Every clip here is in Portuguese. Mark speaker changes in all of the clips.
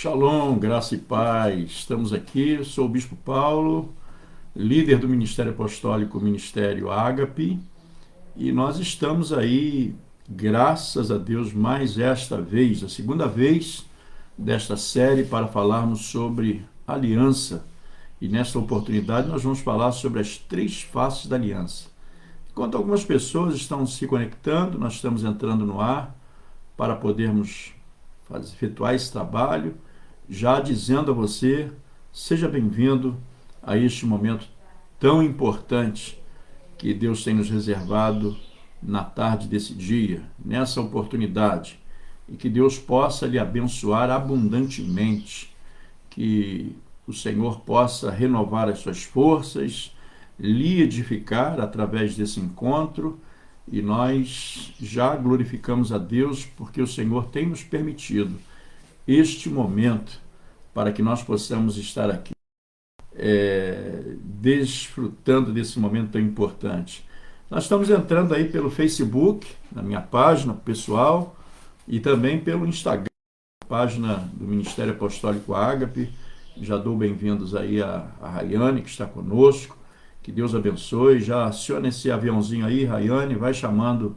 Speaker 1: Shalom, graça e paz. Estamos aqui, eu sou o Bispo Paulo, líder do Ministério Apostólico Ministério Ágape, e nós estamos aí, graças a Deus, mais esta vez, a segunda vez desta série para falarmos sobre aliança. E nesta oportunidade nós vamos falar sobre as três faces da aliança. Enquanto algumas pessoas estão se conectando, nós estamos entrando no ar para podermos efetuar esse trabalho, já dizendo a você, seja bem-vindo a este momento tão importante que Deus tem nos reservado na tarde desse dia, nessa oportunidade, e que Deus possa lhe abençoar abundantemente, que o Senhor possa renovar as suas forças, lhe edificar através desse encontro, e nós já glorificamos a Deus porque o Senhor tem nos permitido este momento para que nós possamos estar aqui desfrutando desse momento tão importante. Nós estamos entrando aí pelo Facebook, na minha página pessoal, e também pelo Instagram, página do Ministério Apostólico Ágape. Já dou bem-vindos aí a Rayane, que está conosco. Que Deus abençoe. Já aciona esse aviãozinho aí, Rayane, vai chamando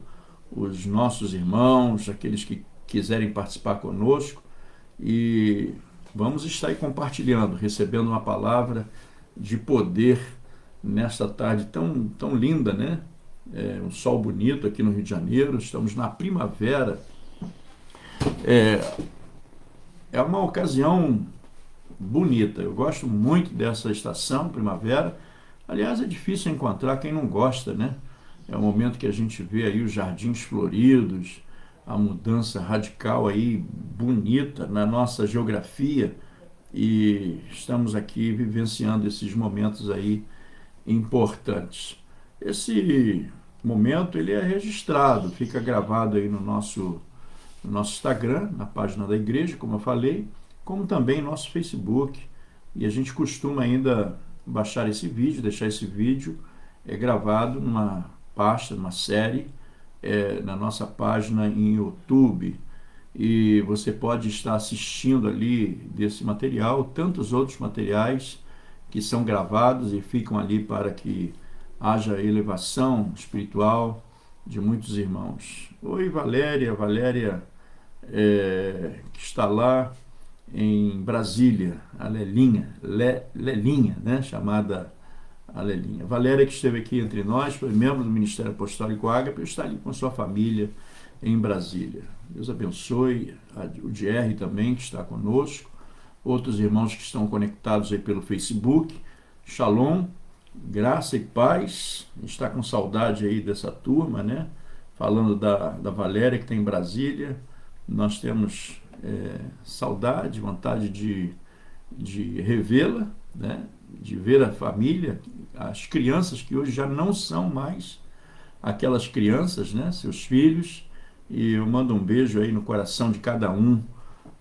Speaker 1: os nossos irmãos, aqueles que quiserem participar conosco, e vamos estar aí compartilhando, recebendo uma palavra de poder nesta tarde tão linda, né? Um sol bonito aqui no Rio de Janeiro, estamos na primavera. É uma ocasião bonita, eu gosto muito dessa estação, primavera. Aliás, é difícil encontrar quem não gosta, né? É o momento que a gente vê aí os jardins floridos, a mudança radical aí, bonita na nossa geografia, e estamos aqui vivenciando esses momentos aí importantes. Esse momento, ele é registrado, fica gravado aí no nosso Instagram, na página da igreja, como eu falei, como também no nosso Facebook, e a gente costuma ainda baixar esse vídeo, deixar esse vídeo gravado numa pasta, numa série, na nossa página em YouTube, e você pode estar assistindo ali desse material, tantos outros materiais que são gravados e ficam ali para que haja elevação espiritual de muitos irmãos. Oi, Valéria, que está lá em Brasília, a Lelinha, né, chamada a Lelinha. Valéria, que esteve aqui entre nós, foi membro do Ministério Apostólico Ágape, está ali com sua família em Brasília. Deus abençoe o DR também, que está conosco, outros irmãos que estão conectados aí pelo Facebook. Shalom, graça e paz. A gente está com saudade aí dessa turma, né? Falando da Valéria, que está em Brasília. Nós temos saudade, vontade de revê-la, né? De ver a família, as crianças que hoje já não são mais aquelas crianças, né? Seus filhos. E eu mando um beijo aí no coração de cada um,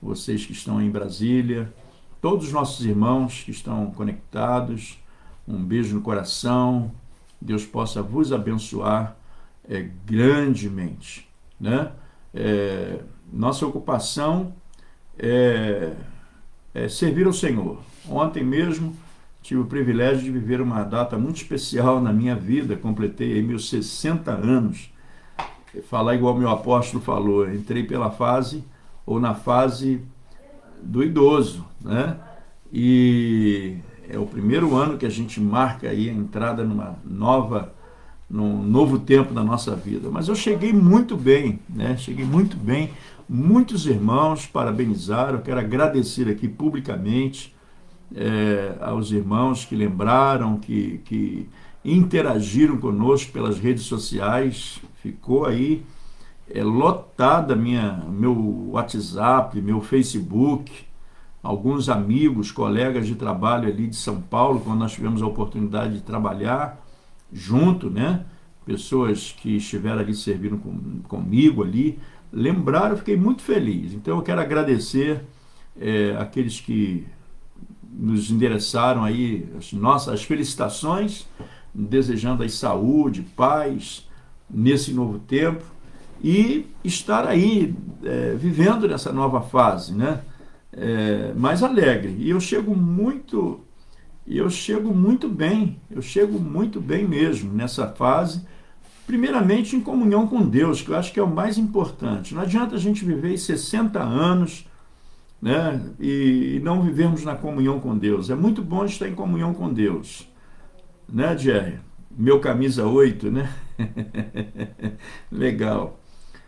Speaker 1: vocês que estão em Brasília, todos os nossos irmãos que estão conectados, um beijo no coração. Deus possa vos abençoar grandemente, né? Nossa ocupação é servir ao Senhor. Ontem mesmo tive o privilégio de viver uma data muito especial na minha vida, completei aí meus 60 anos. Falar igual meu apóstolo falou, entrei pela fase, ou na fase do idoso, né? E é o primeiro ano que a gente marca aí a entrada num novo tempo da nossa vida. Mas eu cheguei muito bem, né? Cheguei muito bem. Muitos irmãos parabenizaram. Eu quero agradecer aqui publicamente aos irmãos que lembraram, que interagiram conosco pelas redes sociais. Ficou aí lotada meu WhatsApp, meu Facebook, alguns amigos, colegas de trabalho ali de São Paulo, quando nós tivemos a oportunidade de trabalhar junto, né? Pessoas que estiveram ali servindo comigo ali, lembraram, eu fiquei muito feliz. Então eu quero agradecer aqueles que nos endereçaram aí as felicitações, desejando aí saúde, paz nesse novo tempo, e estar aí vivendo nessa nova fase, né? mais alegre. E eu chego muito bem, eu chego muito bem mesmo nessa fase, primeiramente em comunhão com Deus, que eu acho que é o mais importante. Não adianta a gente viver 60 anos, né, e não vivermos na comunhão com Deus. É muito bom estar em comunhão com Deus, né, Jerry? Meu camisa 8, né? Legal.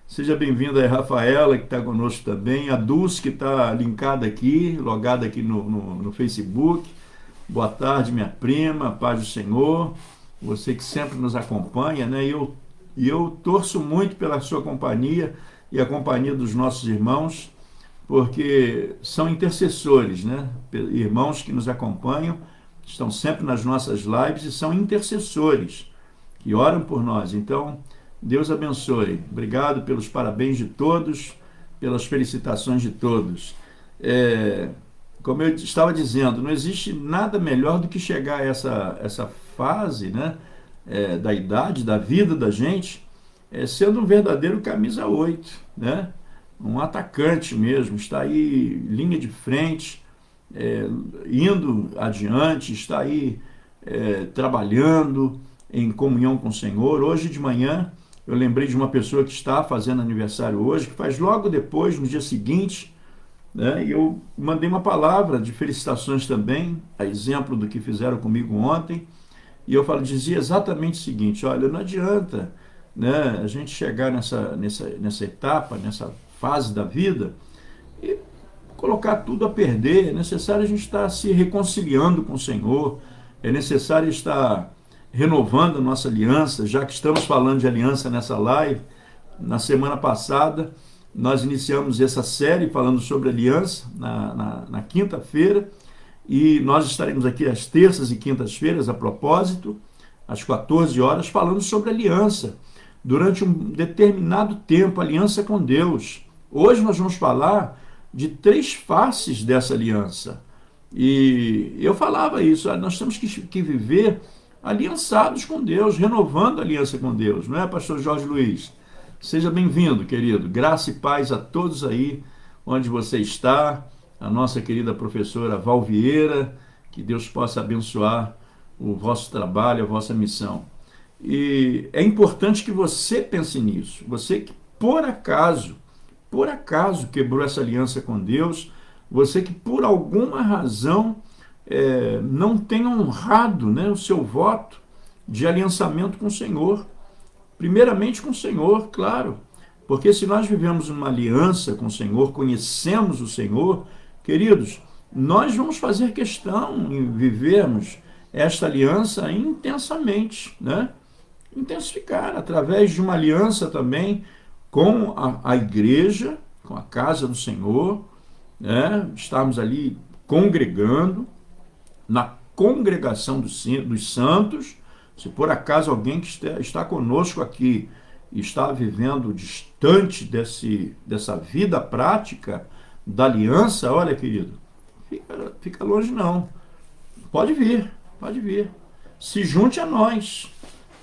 Speaker 1: Seja bem-vinda aí, Rafaela, que está conosco também, a Dulce, que está linkada aqui, logada aqui no Facebook. Boa tarde, minha prima, paz do Senhor, você que sempre nos acompanha, né? E eu torço muito pela sua companhia e a companhia dos nossos irmãos, porque são intercessores, né? Irmãos que nos acompanham, estão sempre nas nossas lives e são intercessores, que oram por nós. Então, Deus abençoe. Obrigado pelos parabéns de todos, pelas felicitações de todos. Como eu estava dizendo, não existe nada melhor do que chegar a essa fase, né, da idade, da vida da gente, sendo um verdadeiro camisa 8, né? Um atacante mesmo, está aí linha de frente, indo adiante, está aí trabalhando em comunhão com o Senhor. Hoje de manhã eu lembrei de uma pessoa que está fazendo aniversário hoje, que faz logo depois, no dia seguinte, né? E eu mandei uma palavra de felicitações também, a exemplo do que fizeram comigo ontem, e eu dizia exatamente o seguinte: olha, não adianta, né, a gente chegar nessa etapa, nessa fase da vida e colocar tudo a perder. É necessário a gente estar se reconciliando com o Senhor, é necessário estar renovando a nossa aliança, já que estamos falando de aliança nessa live. Na semana passada nós iniciamos essa série falando sobre aliança na quinta-feira, e nós estaremos aqui às terças e quintas-feiras, a propósito, às 14 horas, falando sobre aliança, durante um determinado tempo, aliança com Deus. Hoje nós vamos falar de 3 faces dessa aliança, e eu falava isso: nós temos que viver aliançados com Deus, renovando a aliança com Deus, não é, pastor Jorge Luiz? Seja bem-vindo, querido. Graça e paz a todos aí onde você está. A nossa querida professora Val Vieira, que Deus possa abençoar o vosso trabalho, a vossa missão. E é importante que você pense nisso. Você que por acaso quebrou essa aliança com Deus, você que por alguma razão não tem honrado, né, o seu voto de aliançamento com o Senhor. Primeiramente com o Senhor, claro, porque se nós vivemos uma aliança com o Senhor, conhecemos o Senhor, queridos, nós vamos fazer questão em vivermos esta aliança intensamente, né? Intensificar através de uma aliança também com a igreja, com a casa do Senhor, né? Estarmos ali congregando, na congregação dos santos. Se por acaso alguém que está conosco aqui está vivendo distante dessa vida prática da aliança, olha, querido, fica longe não. Pode vir. Se junte a nós,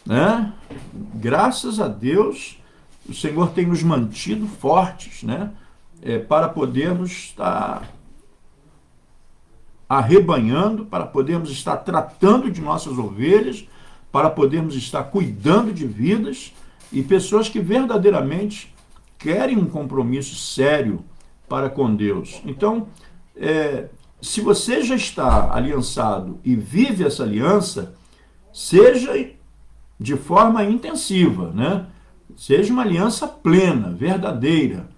Speaker 1: né? Graças a Deus, o Senhor tem nos mantido fortes, né? Para podermos estar arrebanhando, para podermos estar tratando de nossas ovelhas, para podermos estar cuidando de vidas e pessoas que verdadeiramente querem um compromisso sério para com Deus. Então, se você já está aliançado e vive essa aliança, seja de forma intensiva, né? Seja uma aliança plena, verdadeira,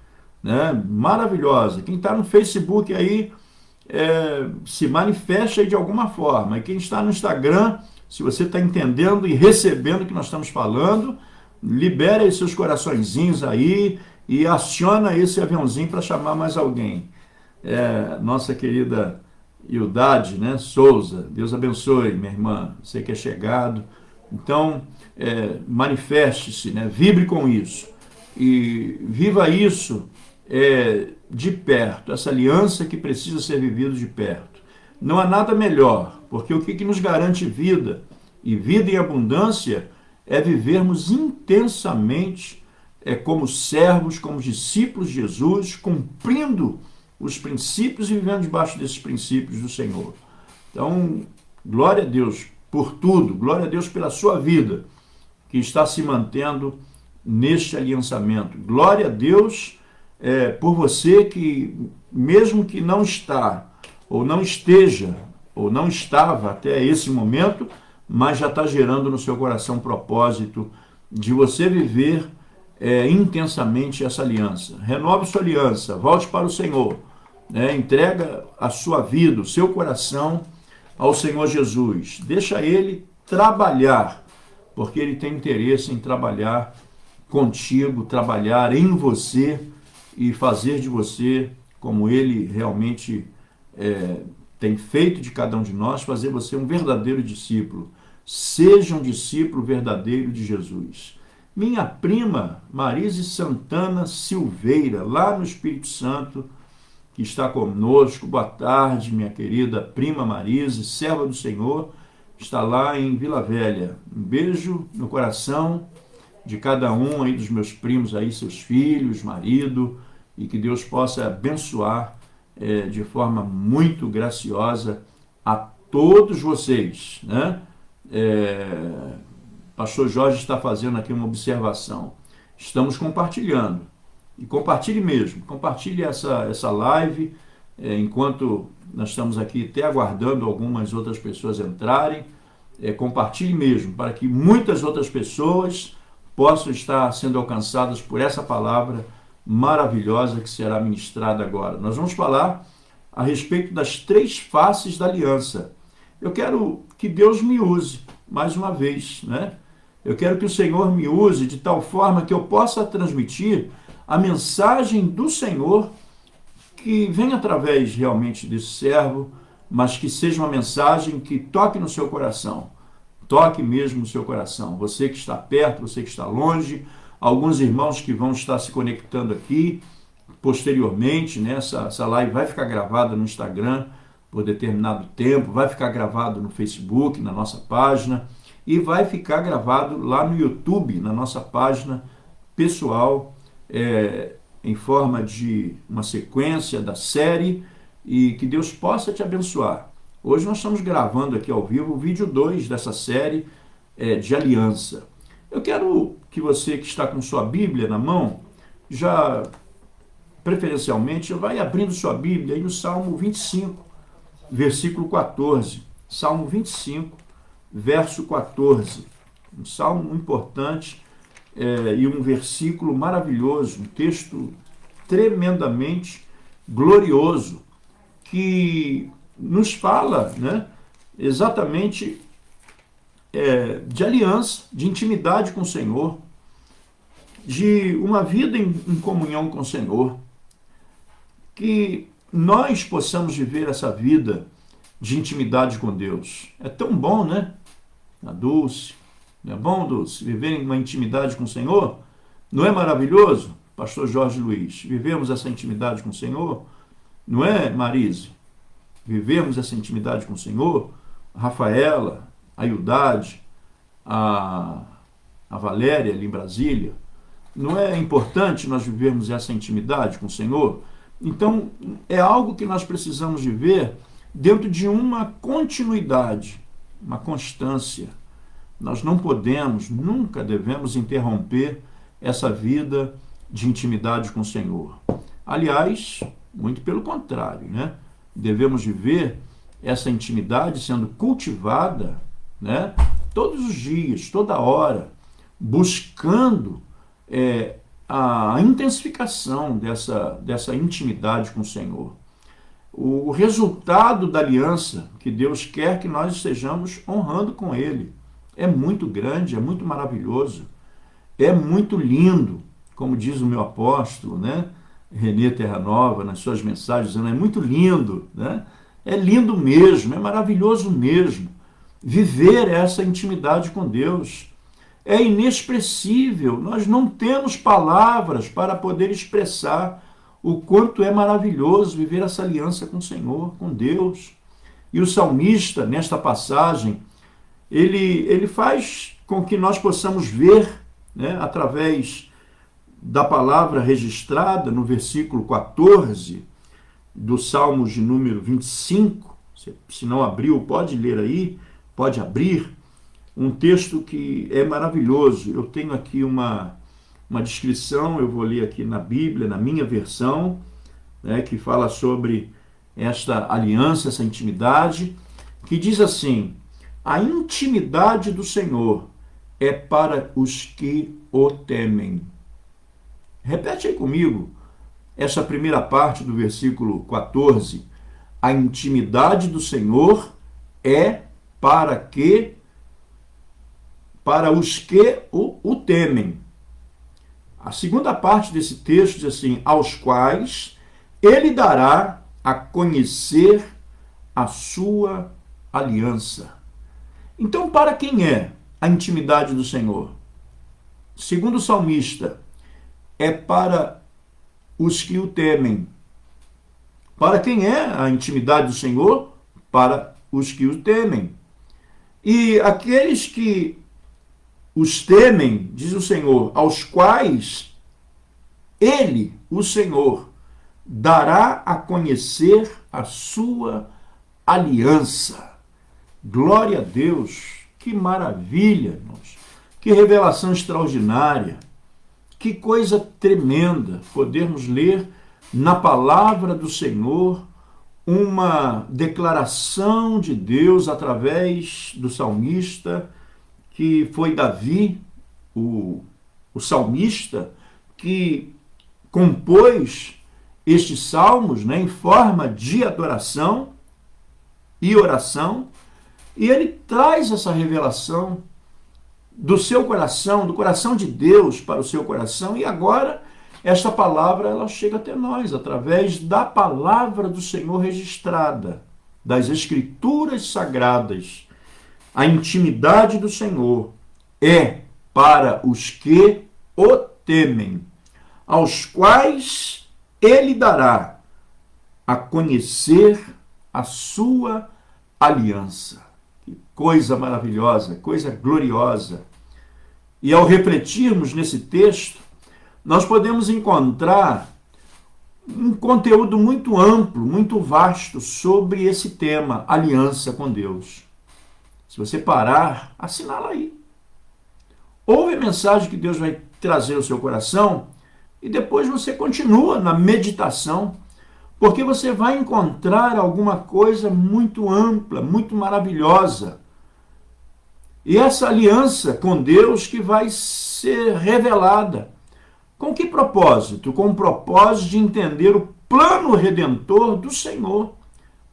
Speaker 1: né? Maravilhosa. Quem está no Facebook aí, se manifeste aí de alguma forma. E quem está no Instagram, se você está entendendo e recebendo o que nós estamos falando, libere aí seus coraçõezinhos aí e aciona esse aviãozinho para chamar mais alguém. Nossa querida Ildade, né, Souza, Deus abençoe, minha irmã, você que é chegado. Então, manifeste-se, né, vibre com isso e viva isso de perto, essa aliança que precisa ser vivida de perto. Não há nada melhor, porque o que nos garante vida, e vida em abundância, é vivermos intensamente como servos, como discípulos de Jesus, cumprindo os princípios e vivendo debaixo desses princípios do Senhor. Então, glória a Deus por tudo, glória a Deus pela sua vida, que está se mantendo neste aliançamento. Glória a Deus por você que, mesmo que não está, ou não esteja, ou não estava até esse momento, mas já está gerando no seu coração propósito de você viver intensamente essa aliança. Renove sua aliança, volte para o Senhor, entrega a sua vida, o seu coração ao Senhor Jesus. Deixa Ele trabalhar, porque Ele tem interesse em trabalhar contigo, trabalhar em você e fazer de você, como Ele realmente tem feito de cada um de nós, fazer você um verdadeiro discípulo. Seja um discípulo verdadeiro de Jesus. Minha prima Marise Santana Silveira, lá no Espírito Santo, que está conosco. Boa tarde, minha querida prima Marise, serva do Senhor, está lá em Vila Velha. Um beijo no coração de cada um aí dos meus primos aí, seus filhos, marido, e que Deus possa abençoar de forma muito graciosa a todos vocês, né? Pastor Jorge está fazendo aqui uma observação. Estamos compartilhando. E compartilhe mesmo. Compartilhe essa live enquanto nós estamos aqui até aguardando algumas outras pessoas entrarem. Compartilhe mesmo, para que muitas outras pessoas possam estar sendo alcançadas por essa palavra maravilhosa que será ministrada agora. Nós vamos falar a respeito das 3 faces da aliança. Eu quero que Deus me use mais uma vez, né? Eu quero que o Senhor me use de tal forma que eu possa transmitir a mensagem do Senhor que vem através realmente desse servo, mas que seja uma mensagem que toque no seu coração. Toque mesmo no seu coração. Você que está perto, você que está longe, alguns irmãos que vão estar se conectando aqui posteriormente, né? Essa live vai ficar gravada no Instagram por determinado tempo, vai ficar gravado no Facebook, na nossa página, e vai ficar gravado lá no YouTube, na nossa página pessoal, em forma de uma sequência da série, e que Deus possa te abençoar. Hoje nós estamos gravando aqui ao vivo o vídeo 2 dessa série de aliança. Eu quero que você que está com sua Bíblia na mão, já preferencialmente, vai abrindo sua Bíblia aí no Salmo 25, versículo 14. Salmo 25, verso 14. Um salmo importante e um versículo maravilhoso, um texto tremendamente glorioso, que nos fala, né, exatamente de aliança, de intimidade com o Senhor, de uma vida em comunhão com o Senhor, que nós possamos viver essa vida de intimidade com Deus. É tão bom, né? A Dulce, não é bom, Dulce, viver em uma intimidade com o Senhor? Não é maravilhoso? Pastor Jorge Luiz, vivemos essa intimidade com o Senhor? Não é, Marise? Vivemos essa intimidade com o Senhor? A Rafaela, a Ildade, a Valéria ali em Brasília. Não é importante nós vivermos essa intimidade com o Senhor? Então, é algo que nós precisamos viver dentro de uma continuidade, uma constância. Nós não podemos, nunca devemos interromper essa vida de intimidade com o Senhor. Aliás, muito pelo contrário, né? Devemos viver essa intimidade sendo cultivada, né, todos os dias, toda hora, buscando a intensificação dessa intimidade com o Senhor. O resultado da aliança que Deus quer que nós estejamos honrando com Ele é muito grande, é muito maravilhoso, é muito lindo, como diz o meu apóstolo, né, Renê Terranova, nas suas mensagens, dizendo, é muito lindo, né? É lindo mesmo, é maravilhoso mesmo viver essa intimidade com Deus. É inexpressível, nós não temos palavras para poder expressar o quanto é maravilhoso viver essa aliança com o Senhor, com Deus. E o salmista, nesta passagem, ele faz com que nós possamos ver, né, através da palavra registrada no versículo 14, do Salmos de número 25, se não abriu, pode ler aí, pode abrir, um texto que é maravilhoso. Eu tenho aqui uma descrição, eu vou ler aqui na Bíblia, na minha versão, né, que fala sobre esta aliança, essa intimidade, que diz assim: a intimidade do Senhor é para os que o temem. Repete aí comigo essa primeira parte do versículo 14. A intimidade do Senhor é para os que o temem. A segunda parte desse texto diz assim: aos quais ele dará a conhecer a sua aliança. Então, para quem é a intimidade do Senhor? Segundo o salmista, é para os que o temem. Para quem é a intimidade do Senhor? Para os que o temem. E aqueles que os temem, diz o Senhor, aos quais ele, o Senhor, dará a conhecer a sua aliança. Glória a Deus! Que maravilha, irmãos! Que revelação extraordinária! Que coisa tremenda podermos ler na palavra do Senhor uma declaração de Deus através do salmista, que foi Davi, o salmista, que compôs estes salmos, né, em forma de adoração e oração, e ele traz essa revelação do seu coração, do coração de Deus para o seu coração, e agora esta palavra ela chega até nós através da palavra do Senhor registrada, das Escrituras Sagradas. A intimidade do Senhor é para os que o temem, aos quais ele dará a conhecer a sua aliança. Que coisa maravilhosa, coisa gloriosa. E ao refletirmos nesse texto, nós podemos encontrar um conteúdo muito amplo, muito vasto sobre esse tema, aliança com Deus. Se você parar, assinala aí. Ouve a mensagem que Deus vai trazer ao seu coração e depois você continua na meditação, porque você vai encontrar alguma coisa muito ampla, muito maravilhosa. E essa aliança com Deus que vai ser revelada. Com que propósito? Com o propósito de entender o plano redentor do Senhor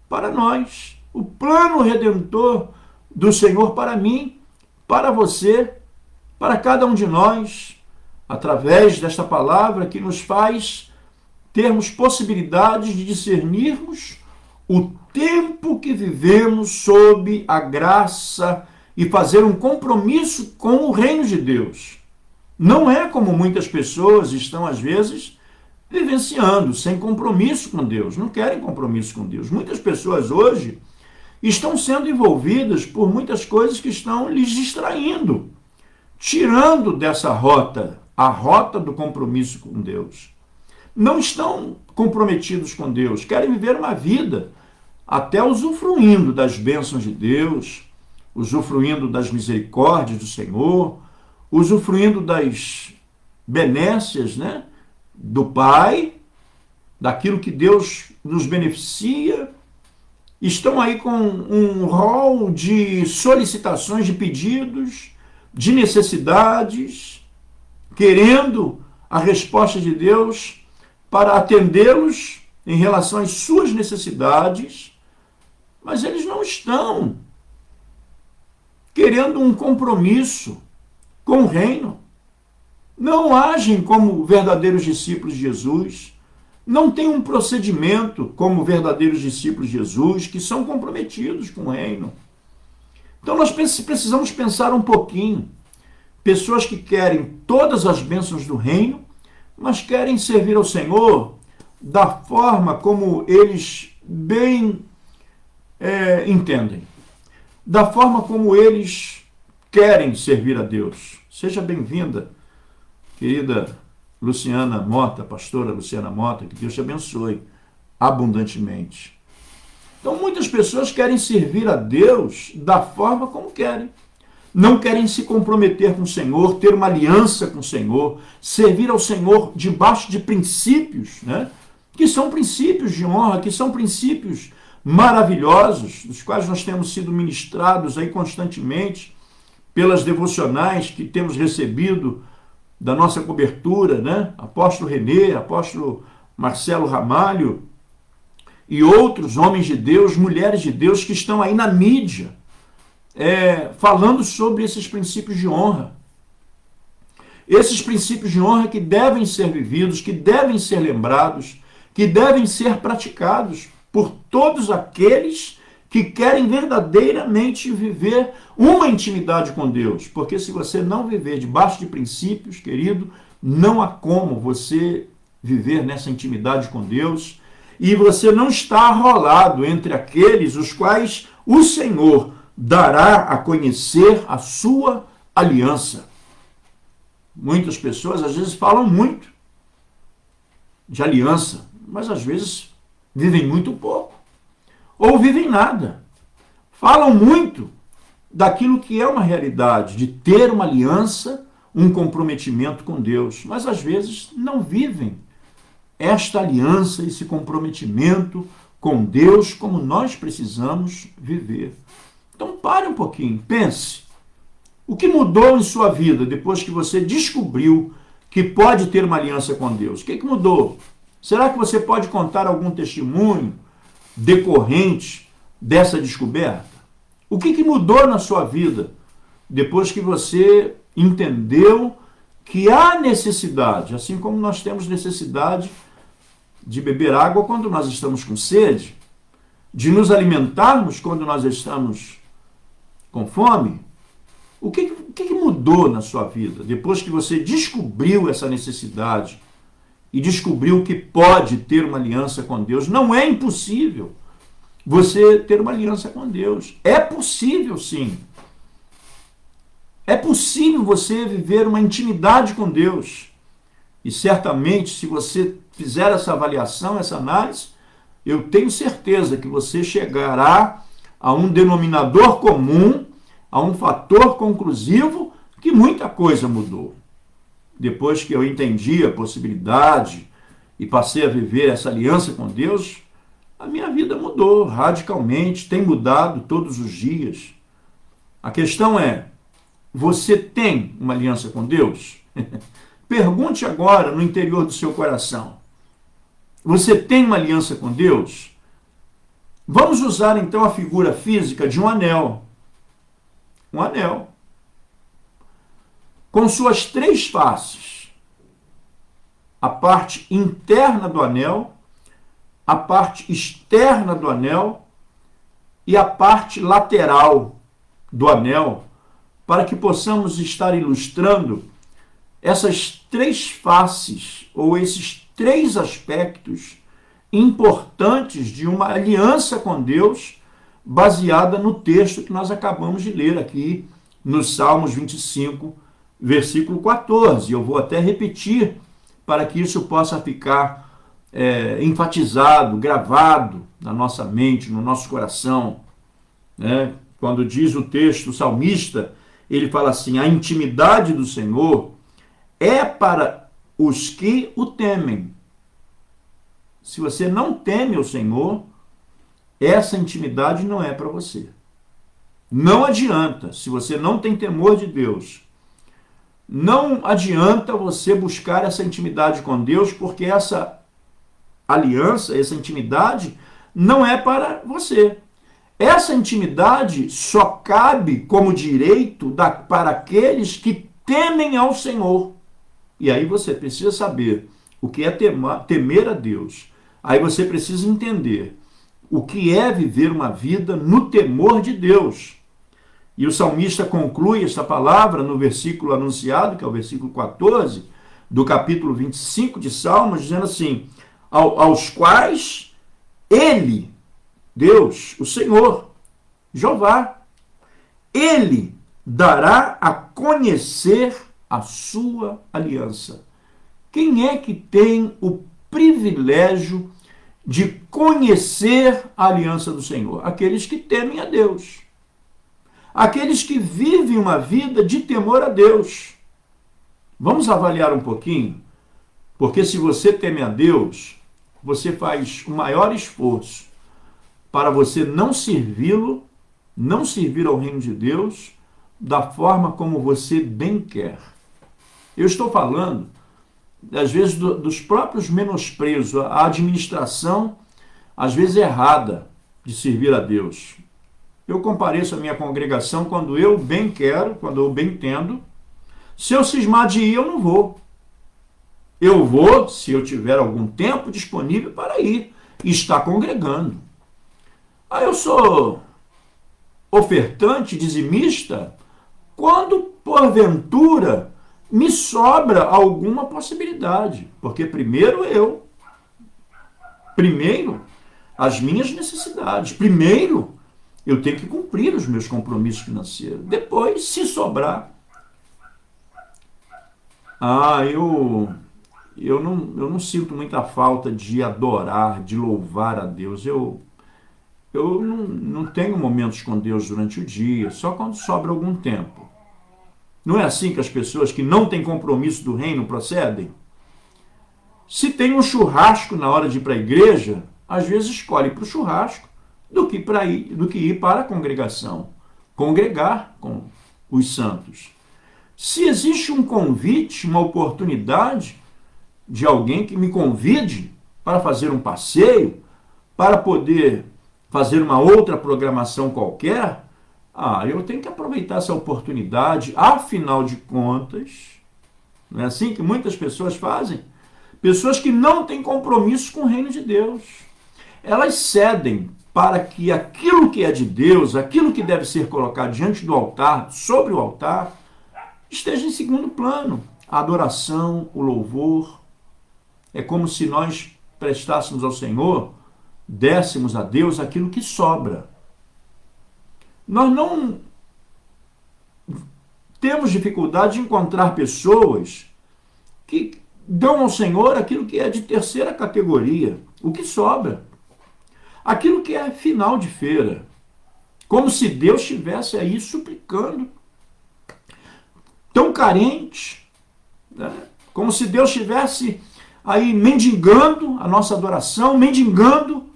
Speaker 1: para nós. O plano redentor do Senhor para mim, para você, para cada um de nós, através desta palavra que nos faz termos possibilidades de discernirmos o tempo que vivemos sob a graça e fazer um compromisso com o reino de Deus. Não é como muitas pessoas estão, às vezes, vivenciando, sem compromisso com Deus. Não querem compromisso com Deus. Muitas pessoas hoje estão sendo envolvidas por muitas coisas que estão lhes distraindo, tirando dessa rota, a rota do compromisso com Deus. Não estão comprometidos com Deus, querem viver uma vida até usufruindo das bênçãos de Deus, usufruindo das misericórdias do Senhor, usufruindo das benécias, né, do Pai, daquilo que Deus nos beneficia. Estão aí com um rol de solicitações, de pedidos, de necessidades, querendo a resposta de Deus para atendê-los em relação às suas necessidades, mas eles não estão querendo um compromisso com o reino. Não agem como verdadeiros discípulos de Jesus, não têm um procedimento como verdadeiros discípulos de Jesus, que são comprometidos com o reino. Então nós precisamos pensar um pouquinho. Pessoas que querem todas as bênçãos do reino, mas querem servir ao Senhor da forma como eles bem entendem, da forma como eles querem servir a Deus. Seja bem-vinda, querida Luciana Mota, pastora Luciana Mota, que Deus te abençoe. abundantemente. Então, muitas pessoas querem servir a Deus da forma como querem. Não querem se comprometer com o Senhor, ter uma aliança com o Senhor, servir ao Senhor debaixo de princípios, né? Que são princípios de honra, que são princípios maravilhosos, dos quais nós temos sido ministrados aí constantemente pelas devocionais que temos recebido da nossa cobertura, né? Apóstolo Renê, apóstolo Marcelo Ramalho e outros homens de Deus, mulheres de Deus que estão aí na mídia, falando sobre esses princípios de honra. Esses princípios de honra que devem ser vividos, que devem ser lembrados, que devem ser praticados por todos aqueles que querem verdadeiramente viver uma intimidade com Deus. Porque se você não viver debaixo de princípios, querido, não há como você viver nessa intimidade com Deus, e você não está arrolado entre aqueles os quais o Senhor dará a conhecer a sua aliança. Muitas pessoas às vezes falam muito de aliança, mas às vezes vivem muito pouco, ou vivem nada. Falam muito daquilo que é uma realidade, de ter uma aliança, um comprometimento com Deus, mas às vezes não vivem esta aliança, esse comprometimento com Deus como nós precisamos viver. Então pare um pouquinho, pense. O que mudou em sua vida depois que você descobriu que pode ter uma aliança com Deus? O que mudou? Será que você pode contar algum testemunho decorrente dessa descoberta? O que mudou na sua vida depois que você entendeu que há necessidade, assim como nós temos necessidade de beber água quando nós estamos com sede, de nos alimentarmos quando nós estamos com fome? O que mudou na sua vida depois que você descobriu essa necessidade e descobriu que pode ter uma aliança com Deus? Não é impossível você ter uma aliança com Deus. É possível, sim. É possível você viver uma intimidade com Deus. E certamente, se você fizer essa avaliação, essa análise, eu tenho certeza que você chegará a um denominador comum, a um fator conclusivo, que muita coisa mudou. Depois que eu entendi a possibilidade e passei a viver essa aliança com Deus, a minha vida mudou radicalmente, tem mudado todos os dias. A questão é, você tem uma aliança com Deus? Pergunte agora no interior do seu coração. Você tem uma aliança com Deus? Vamos usar então a figura física de um anel. Um anel. Com suas três faces. A parte interna do anel, a parte externa do anel e a parte lateral do anel, para que possamos estar ilustrando essas três faces, ou esses três aspectos importantes de uma aliança com Deus, baseada no texto que nós acabamos de ler aqui, no Salmos 25, versículo 14. Eu vou até repetir, para que isso possa ficar enfatizado, gravado na nossa mente, no nosso coração, né? Quando diz o texto, o salmista, ele fala assim: a intimidade do Senhor é para os que o temem. Se você não teme o Senhor, essa intimidade não é para você. Não adianta, se você não tem temor de Deus, não adianta você buscar essa intimidade com Deus, porque essa aliança, essa intimidade, não é para você. Essa intimidade só cabe como direito para aqueles que temem ao Senhor. E aí você precisa saber o que é temer a Deus. Aí você precisa entender o que é viver uma vida no temor de Deus. E o salmista conclui esta palavra no versículo anunciado, que é o versículo 14, do capítulo 25 de Salmos, dizendo assim: aos quais ele, Deus, o Senhor, Jeová, ele dará a conhecer a sua aliança. Quem é que tem o privilégio de conhecer a aliança do Senhor? Aqueles que temem a Deus. Aqueles que vivem uma vida de temor a Deus. Vamos avaliar um pouquinho? Porque se você teme a Deus, você faz o maior esforço para você não servi-lo, não servir ao reino de Deus da forma como você bem quer. Eu estou falando, às vezes, dos próprios menosprezos, a administração, às vezes, errada de servir a Deus. Eu compareço à minha congregação quando eu bem quero, quando eu bem entendo. Se eu cismar de ir, eu não vou. Eu vou, se eu tiver algum tempo disponível para ir e estar congregando. Aí eu sou ofertante, dizimista, quando, porventura, me sobra alguma possibilidade. Porque primeiro as minhas necessidades. Primeiro, eu tenho que cumprir os meus compromissos financeiros. Depois, se sobrar, eu não sinto muita falta de adorar, de louvar a Deus. Eu não tenho momentos com Deus durante o dia, só quando sobra algum tempo. Não é assim que as pessoas que não têm compromisso do reino procedem? Se tem um churrasco na hora de ir para a igreja, às vezes escolhe para o churrasco do que ir para a congregação, congregar com os santos. Se existe um convite, uma oportunidade de alguém que me convide para fazer um passeio, para poder fazer uma outra programação qualquer, eu tenho que aproveitar essa oportunidade. Afinal de contas, não é assim que muitas pessoas fazem? Pessoas que não têm compromisso com o reino de Deus. Elas cedem para que aquilo que é de Deus, aquilo que deve ser colocado diante do altar, sobre o altar, esteja em segundo plano. A adoração, o louvor. É como se nós prestássemos ao Senhor, dessemos a Deus aquilo que sobra. Nós não temos dificuldade de encontrar pessoas que dão ao Senhor aquilo que é de terceira categoria, o que sobra. Aquilo que é final de feira. Como se Deus estivesse aí suplicando. Tão carente, né? Como se Deus estivesse aí mendigando a nossa adoração, mendigando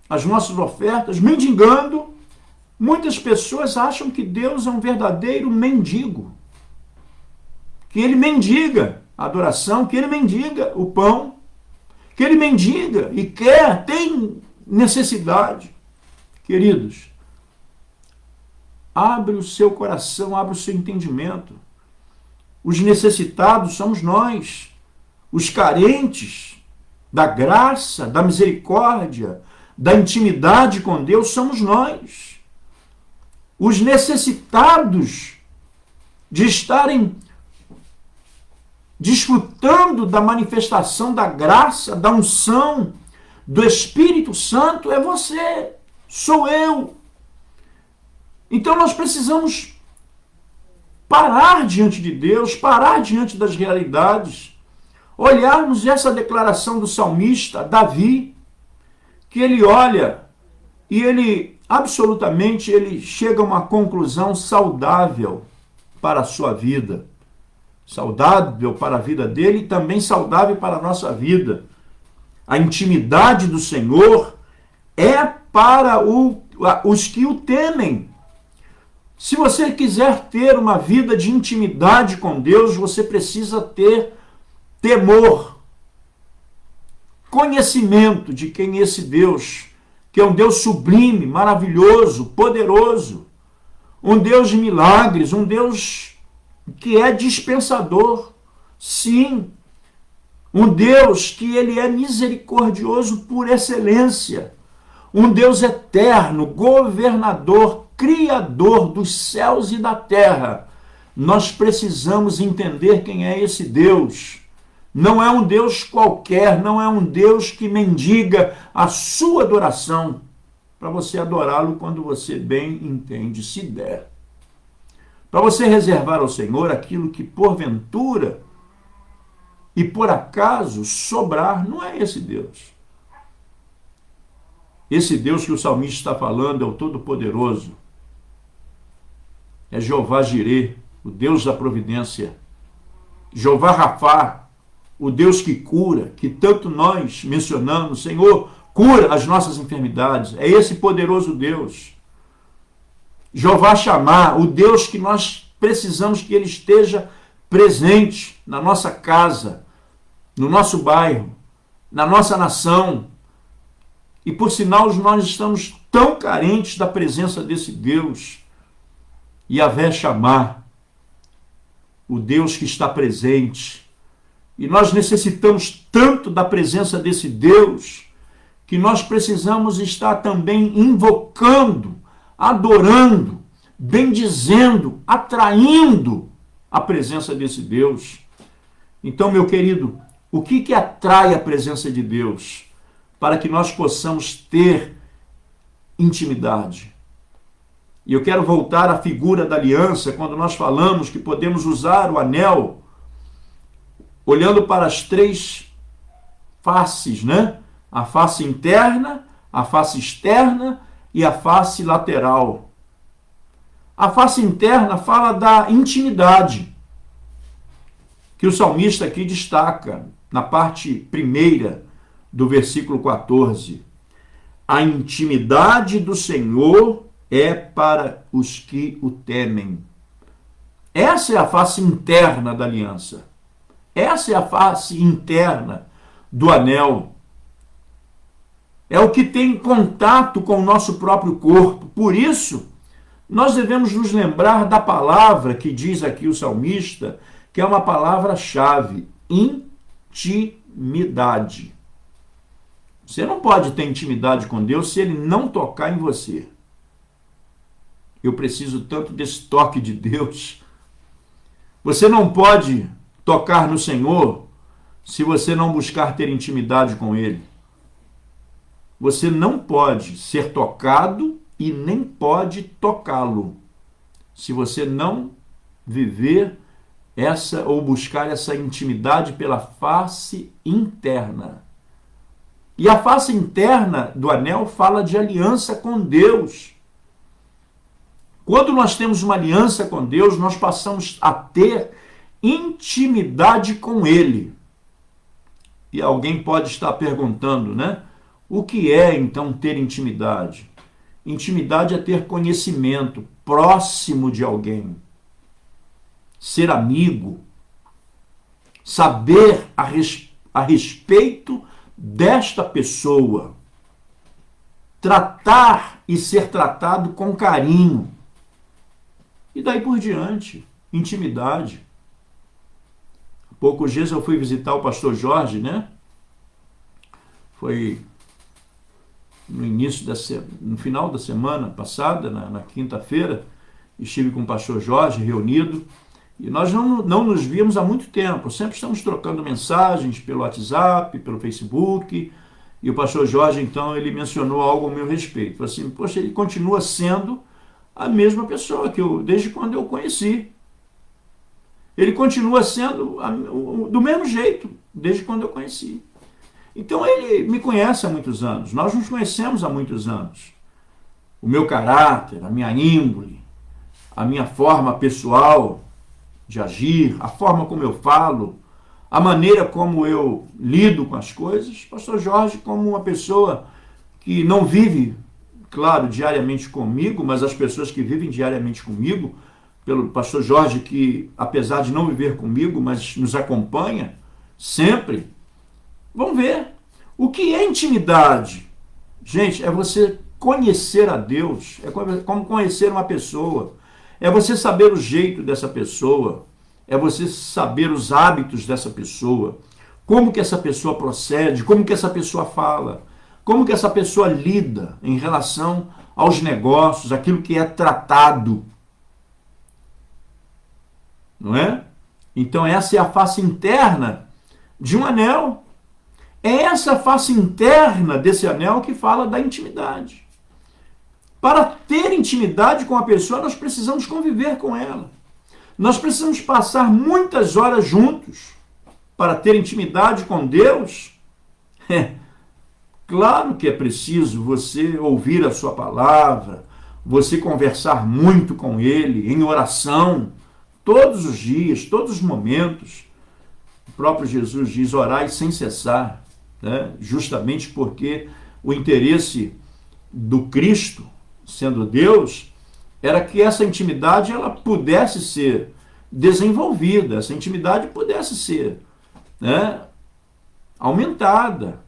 Speaker 1: as nossas ofertas, mendigando. Muitas pessoas acham que Deus é um verdadeiro mendigo. Que ele mendiga a adoração, que ele mendiga o pão, que ele mendiga e tem necessidade. Queridos, abre o seu coração, abre o seu entendimento. Os necessitados somos nós. Os carentes da graça, da misericórdia, da intimidade com Deus somos nós. Os necessitados de estarem desfrutando da manifestação da graça, da unção, do Espírito Santo é você, sou eu. Então nós precisamos parar diante de Deus, parar diante das realidades, olharmos essa declaração do salmista Davi, que ele olha e ele chega a uma conclusão saudável para a sua vida. Saudável para a vida dele e também saudável para a nossa vida. A intimidade do Senhor é para os que o temem. Se você quiser ter uma vida de intimidade com Deus, você precisa ter temor, conhecimento de quem é esse Deus, que é um Deus sublime, maravilhoso, poderoso, um Deus de milagres, um Deus que é dispensador, sim, um Deus que ele é misericordioso por excelência, um Deus eterno, governador, criador dos céus e da terra. Nós precisamos entender quem é esse Deus. Não é um Deus qualquer, não é um Deus que mendiga a sua adoração, para você adorá-lo quando você bem entende, se der. Para você reservar ao Senhor aquilo que porventura e por acaso sobrar, não é esse Deus. Esse Deus que o salmista está falando é o Todo-Poderoso. É Jeová Jirê, o Deus da providência. Jeová Rafá, o Deus que cura, que tanto nós mencionamos. Senhor, cura as nossas enfermidades. É esse poderoso Deus. Jeová Chamar, o Deus que nós precisamos que ele esteja presente na nossa casa, no nosso bairro, na nossa nação. E por sinal, nós estamos tão carentes da presença desse Deus. Yahvé Chamar, o Deus que está presente. E nós necessitamos tanto da presença desse Deus que nós precisamos estar também invocando, adorando, bendizendo, atraindo a presença desse Deus. Então, meu querido, o que atrai a presença de Deus? Para que nós possamos ter intimidade. E eu quero voltar à figura da aliança, quando nós falamos que podemos usar o anel olhando para as três faces, né? A face interna, a face externa e a face lateral. A face interna fala da intimidade, que o salmista aqui destaca na parte primeira do versículo 14. A intimidade do Senhor é para os que o temem. Essa é a face interna da aliança. Essa é a face interna do anel. É o que tem contato com o nosso próprio corpo. Por isso, nós devemos nos lembrar da palavra que diz aqui o salmista, que é uma palavra-chave: intimidade. Você não pode ter intimidade com Deus se ele não tocar em você. Eu preciso tanto desse toque de Deus. Você não pode tocar no Senhor se você não buscar ter intimidade com Ele. Você não pode ser tocado e nem pode tocá-lo se você não viver essa ou buscar essa intimidade pela face interna. E a face interna do anel fala de aliança com Deus. Quando nós temos uma aliança com Deus, nós passamos a ter intimidade com Ele. E alguém pode estar perguntando, né? O que é, então, ter intimidade? Intimidade é ter conhecimento próximo de alguém. Ser amigo. Saber a respeito desta pessoa. Tratar e ser tratado com carinho. E daí por diante, intimidade. Há poucos dias eu fui visitar o pastor Jorge, né? Foi no final da semana passada, na quinta-feira, estive com o pastor Jorge reunido, e nós não nos víamos há muito tempo. Sempre estamos trocando mensagens pelo WhatsApp, pelo Facebook, e o pastor Jorge, então, ele mencionou algo ao meu respeito. Falou assim: poxa, ele continua sendo a mesma pessoa que desde quando eu o conheci. Ele continua sendo do mesmo jeito, desde quando eu conheci. Então ele me conhece há muitos anos, nós nos conhecemos há muitos anos. O meu caráter, a minha índole, a minha forma pessoal de agir, a forma como eu falo, a maneira como eu lido com as coisas. Pastor Jorge, como uma pessoa que não vive, claro, diariamente comigo, mas as pessoas que vivem diariamente comigo, pelo pastor Jorge, que apesar de não viver comigo, mas nos acompanha sempre, vão ver. O que é intimidade? Gente, é você conhecer a Deus, é como conhecer uma pessoa, é você saber o jeito dessa pessoa, é você saber os hábitos dessa pessoa, como que essa pessoa procede, como que essa pessoa fala, como que essa pessoa lida em relação aos negócios, aquilo que é tratado. Não é? Então essa é a face interna de um anel. É essa face interna desse anel que fala da intimidade. Para ter intimidade com a pessoa, nós precisamos conviver com ela. Nós precisamos passar muitas horas juntos. Para ter intimidade com Deus, Claro que é preciso você ouvir a sua palavra, você conversar muito com ele em oração, todos os dias, todos os momentos. O próprio Jesus diz: orai sem cessar, né? Justamente porque o interesse do Cristo, sendo Deus, era que essa intimidade ela pudesse ser desenvolvida, essa intimidade pudesse ser, né, aumentada.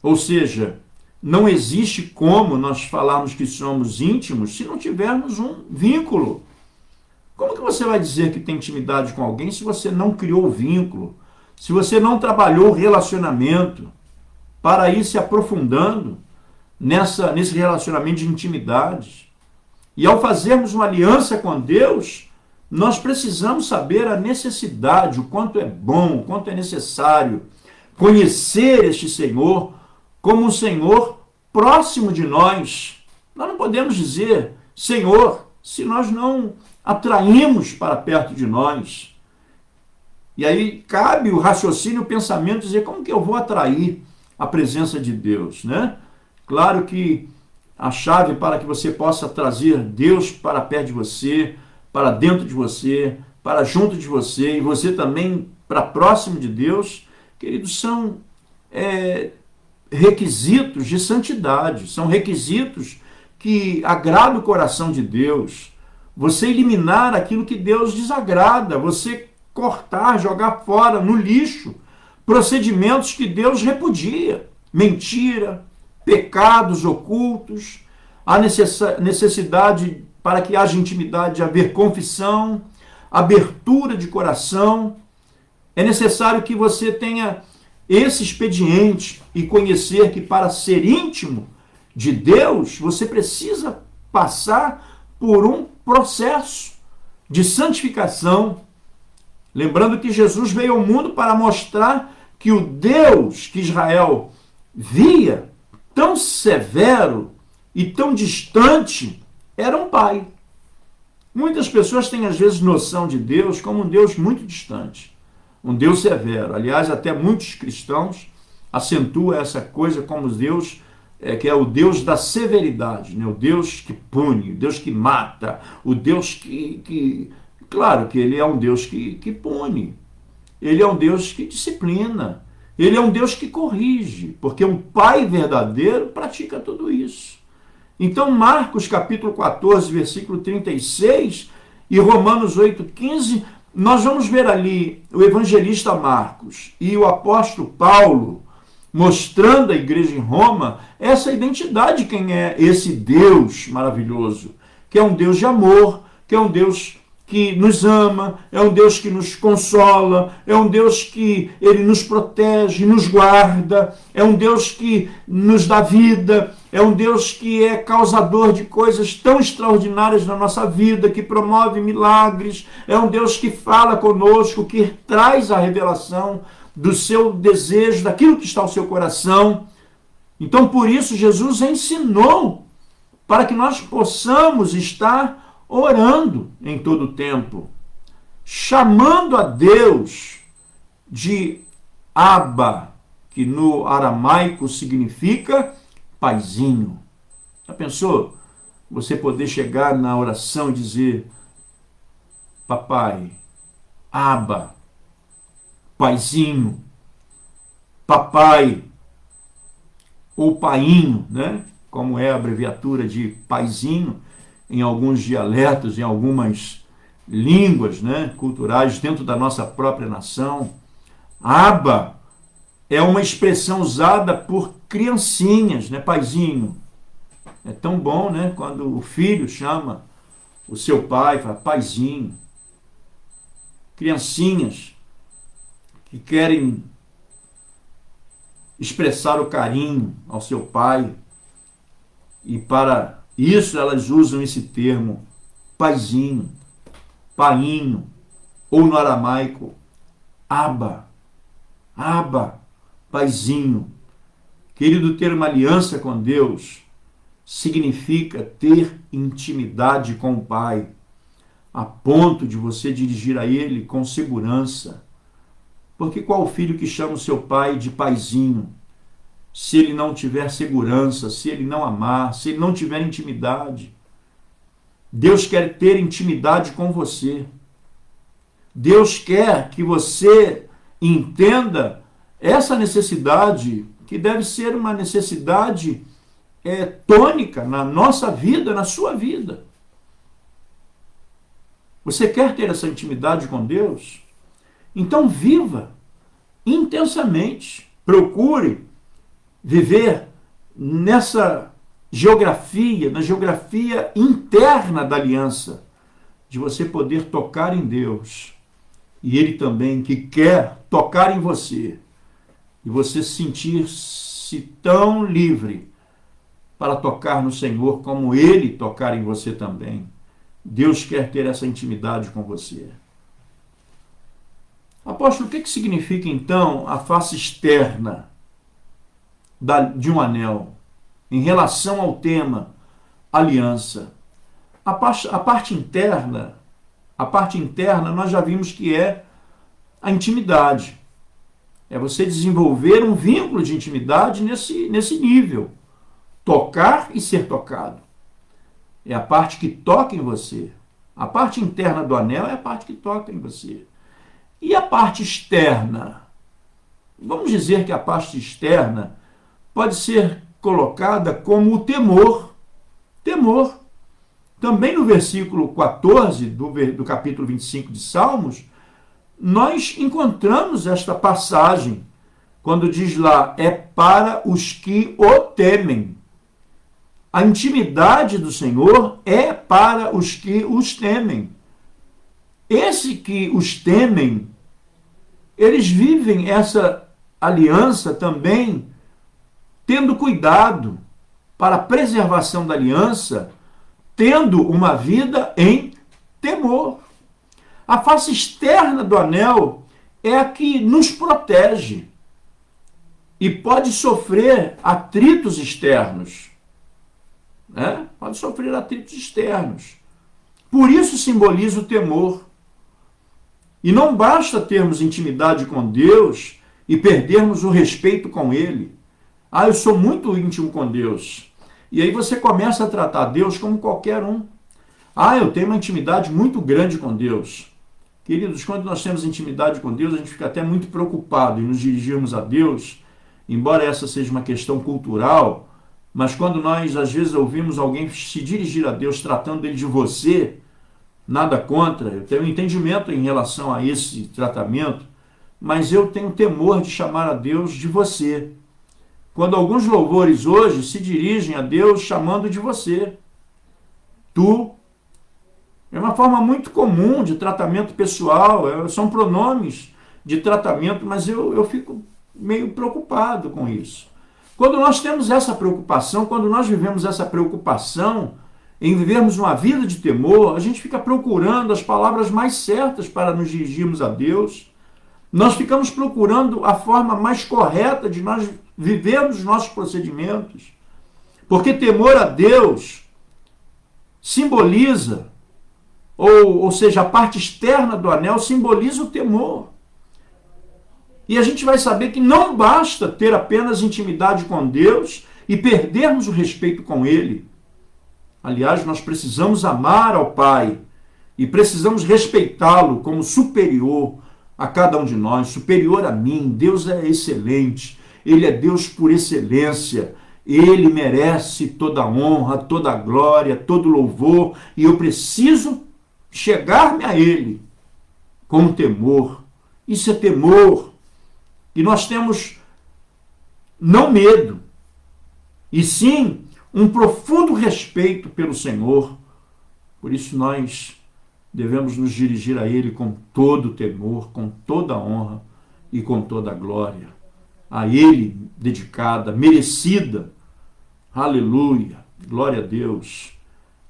Speaker 1: Ou seja, não existe como nós falarmos que somos íntimos se não tivermos um vínculo. Como que você vai dizer que tem intimidade com alguém se você não criou o vínculo? Se você não trabalhou o relacionamento para ir se aprofundando nesse relacionamento de intimidade? E ao fazermos uma aliança com Deus, nós precisamos saber a necessidade, o quanto é bom, o quanto é necessário conhecer este Senhor como um Senhor próximo de nós. Nós não podemos dizer Senhor se nós não atraímos para perto de nós. E aí cabe o raciocínio, o pensamento, dizer como que eu vou atrair a presença de Deus, né? Claro que a chave para que você possa trazer Deus para perto de você, para dentro de você, para junto de você, e você também para próximo de Deus, queridos, são requisitos de santidade, são requisitos que agradam o coração de Deus. Você eliminar aquilo que Deus desagrada, você cortar, jogar fora, no lixo, procedimentos que Deus repudia, mentira, pecados ocultos, a necessidade para que haja intimidade de haver confissão, abertura de coração. É necessário que você tenha esse expediente e conhecer que para ser íntimo de Deus, você precisa passar por um processo de santificação. Lembrando que Jesus veio ao mundo para mostrar que o Deus que Israel via, tão severo e tão distante, era um pai. Muitas pessoas têm às vezes noção de Deus como um Deus muito distante, um Deus severo. Aliás, até muitos cristãos acentuam essa coisa como Deus, que é o Deus da severidade, né? O Deus que pune, o Deus que mata, o Deus que claro que ele é um Deus que pune, ele é um Deus que disciplina, ele é um Deus que corrige, porque um pai verdadeiro pratica tudo isso. Então, Marcos capítulo 14, versículo 36 e Romanos 8,15, nós vamos ver ali o evangelista Marcos e o apóstolo Paulo mostrando à igreja em Roma essa identidade de quem é esse Deus maravilhoso, que é um Deus de amor, que é um Deus que nos ama, é um Deus que nos consola, é um Deus que ele nos protege, nos guarda, é um Deus que nos dá vida, é um Deus que é causador de coisas tão extraordinárias na nossa vida, que promove milagres, é um Deus que fala conosco, que traz a revelação do seu desejo, daquilo que está no seu coração. Então, por isso, Jesus ensinou para que nós possamos estar orando em todo o tempo, chamando a Deus de Abba, que no aramaico significa paizinho. Já pensou? Você poder chegar na oração e dizer: papai, Abba, paizinho, papai, ou painho, né? Como é a abreviatura de paizinho, em alguns dialetos, em algumas línguas, né, culturais dentro da nossa própria nação. Abba é uma expressão usada por criancinhas, né, paizinho. É tão bom, né, quando o filho chama o seu pai, fala paizinho. Criancinhas que querem expressar o carinho ao seu pai, e para isso elas usam esse termo paizinho, painho, ou no aramaico, Abba, Abba, paizinho. Querido, ter uma aliança com Deus significa ter intimidade com o Pai, a ponto de você dirigir a Ele com segurança. Porque qual filho que chama o seu pai de paizinho? se ele não tiver segurança, se ele não amar, se ele não tiver intimidade. Deus quer ter intimidade com você. Deus quer que você entenda essa necessidade, que deve ser uma necessidade tônica na nossa vida, na sua vida. Você quer ter essa intimidade com Deus? Então viva intensamente. Procure viver nessa geografia, na geografia interna da aliança, de você poder tocar em Deus e Ele também que quer tocar em você e você sentir-se tão livre para tocar no Senhor como Ele tocar em você também. Deus quer ter essa intimidade com você. Apóstolo, o que significa então a face externa de um anel em relação ao tema aliança? A parte interna nós já vimos que é a intimidade. É você desenvolver um vínculo de intimidade nesse nível. Tocar e ser tocado. É a parte que toca em você. A parte interna do anel é a parte que toca em você. E a parte externa? Vamos dizer que a parte externa pode ser colocada como o temor. Temor. Também no versículo 14 do capítulo 25 de Salmos, nós encontramos esta passagem, quando diz lá, é para os que o temem. A intimidade do Senhor é para os que os temem. Esse que os temem, eles vivem essa aliança também tendo cuidado para a preservação da aliança, tendo uma vida em temor. A face externa do anel é a que nos protege e pode sofrer atritos externos. Pode sofrer atritos externos. Por isso simboliza o temor. E não basta termos intimidade com Deus e perdermos o respeito com Ele. Eu sou muito íntimo com Deus. E aí você começa a tratar Deus como qualquer um. Eu tenho uma intimidade muito grande com Deus. Queridos, quando nós temos intimidade com Deus, a gente fica até muito preocupado em nos dirigirmos a Deus, embora essa seja uma questão cultural, mas quando nós, às vezes, ouvimos alguém se dirigir a Deus tratando ele de você, nada contra, eu tenho um entendimento em relação a esse tratamento, mas eu tenho temor de chamar a Deus de você. Quando alguns louvores hoje se dirigem a Deus chamando de você. Tu. É uma forma muito comum de tratamento pessoal, são pronomes de tratamento, mas eu fico meio preocupado com isso. Quando nós temos essa preocupação, quando nós vivemos essa preocupação em vivermos uma vida de temor, a gente fica procurando as palavras mais certas para nos dirigirmos a Deus. Nós ficamos procurando a forma mais correta de nós vivermos os nossos procedimentos. Porque temor a Deus simboliza, ou seja, a parte externa do anel simboliza o temor. E a gente vai saber que não basta ter apenas intimidade com Deus e perdermos o respeito com Ele. Aliás, nós precisamos amar ao Pai e precisamos respeitá-lo como superior a cada um de nós, superior a mim. Deus é excelente, Ele é Deus por excelência, Ele merece toda a honra, toda a glória, todo o louvor, e eu preciso chegar-me a Ele com temor. Isso é temor. E nós temos não medo, e sim um profundo respeito pelo Senhor. Por isso nós devemos nos dirigir a Ele com todo o temor, com toda a honra e com toda a glória. A Ele dedicada, merecida. Aleluia, glória a Deus.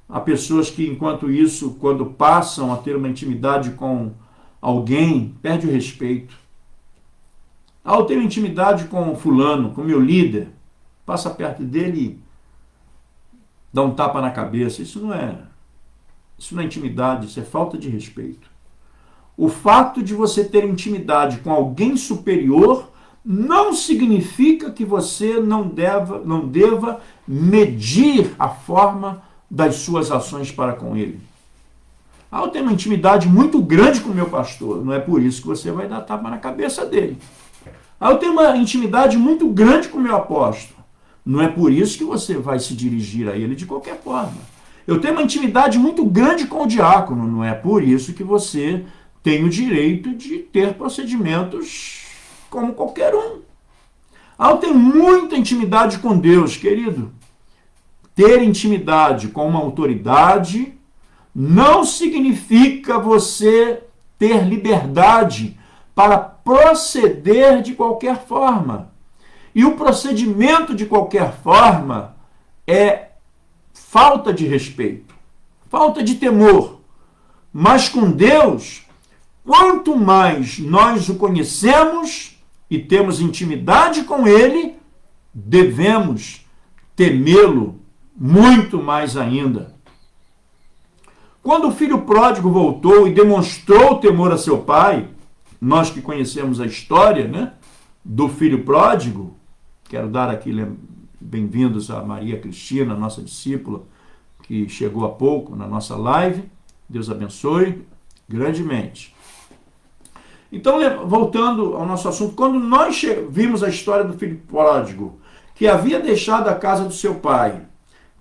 Speaker 1: Há pessoas que, enquanto isso, quando passam a ter uma intimidade com alguém, perde o respeito. Eu tenho intimidade com fulano, com meu líder, passa perto dele e dá um tapa na cabeça. Isso não é intimidade, isso é falta de respeito. O fato de você ter intimidade com alguém superior não significa que você não deva medir a forma das suas ações para com ele. Eu tenho uma intimidade muito grande com o meu pastor, não é por isso que você vai dar tapa na cabeça dele. Eu tenho uma intimidade muito grande com o meu apóstolo, não é por isso que você vai se dirigir a ele de qualquer forma. Eu tenho uma intimidade muito grande com o diácono, não é por isso que você tem o direito de ter procedimentos como qualquer um. Eu tenho muita intimidade com Deus, querido. Ter intimidade com uma autoridade não significa você ter liberdade para proceder de qualquer forma. E o procedimento de qualquer forma é falta de respeito, falta de temor. Mas com Deus, quanto mais nós o conhecemos e temos intimidade com Ele, devemos temê-lo muito mais ainda. Quando o filho pródigo voltou e demonstrou temor a seu pai, nós que conhecemos a história, né, do filho pródigo, quero dar aqui bem-vindos a Maria Cristina, nossa discípula, que chegou há pouco na nossa live. Deus abençoe grandemente. Então, voltando ao nosso assunto, quando nós vimos a história do filho pródigo, que havia deixado a casa do seu pai,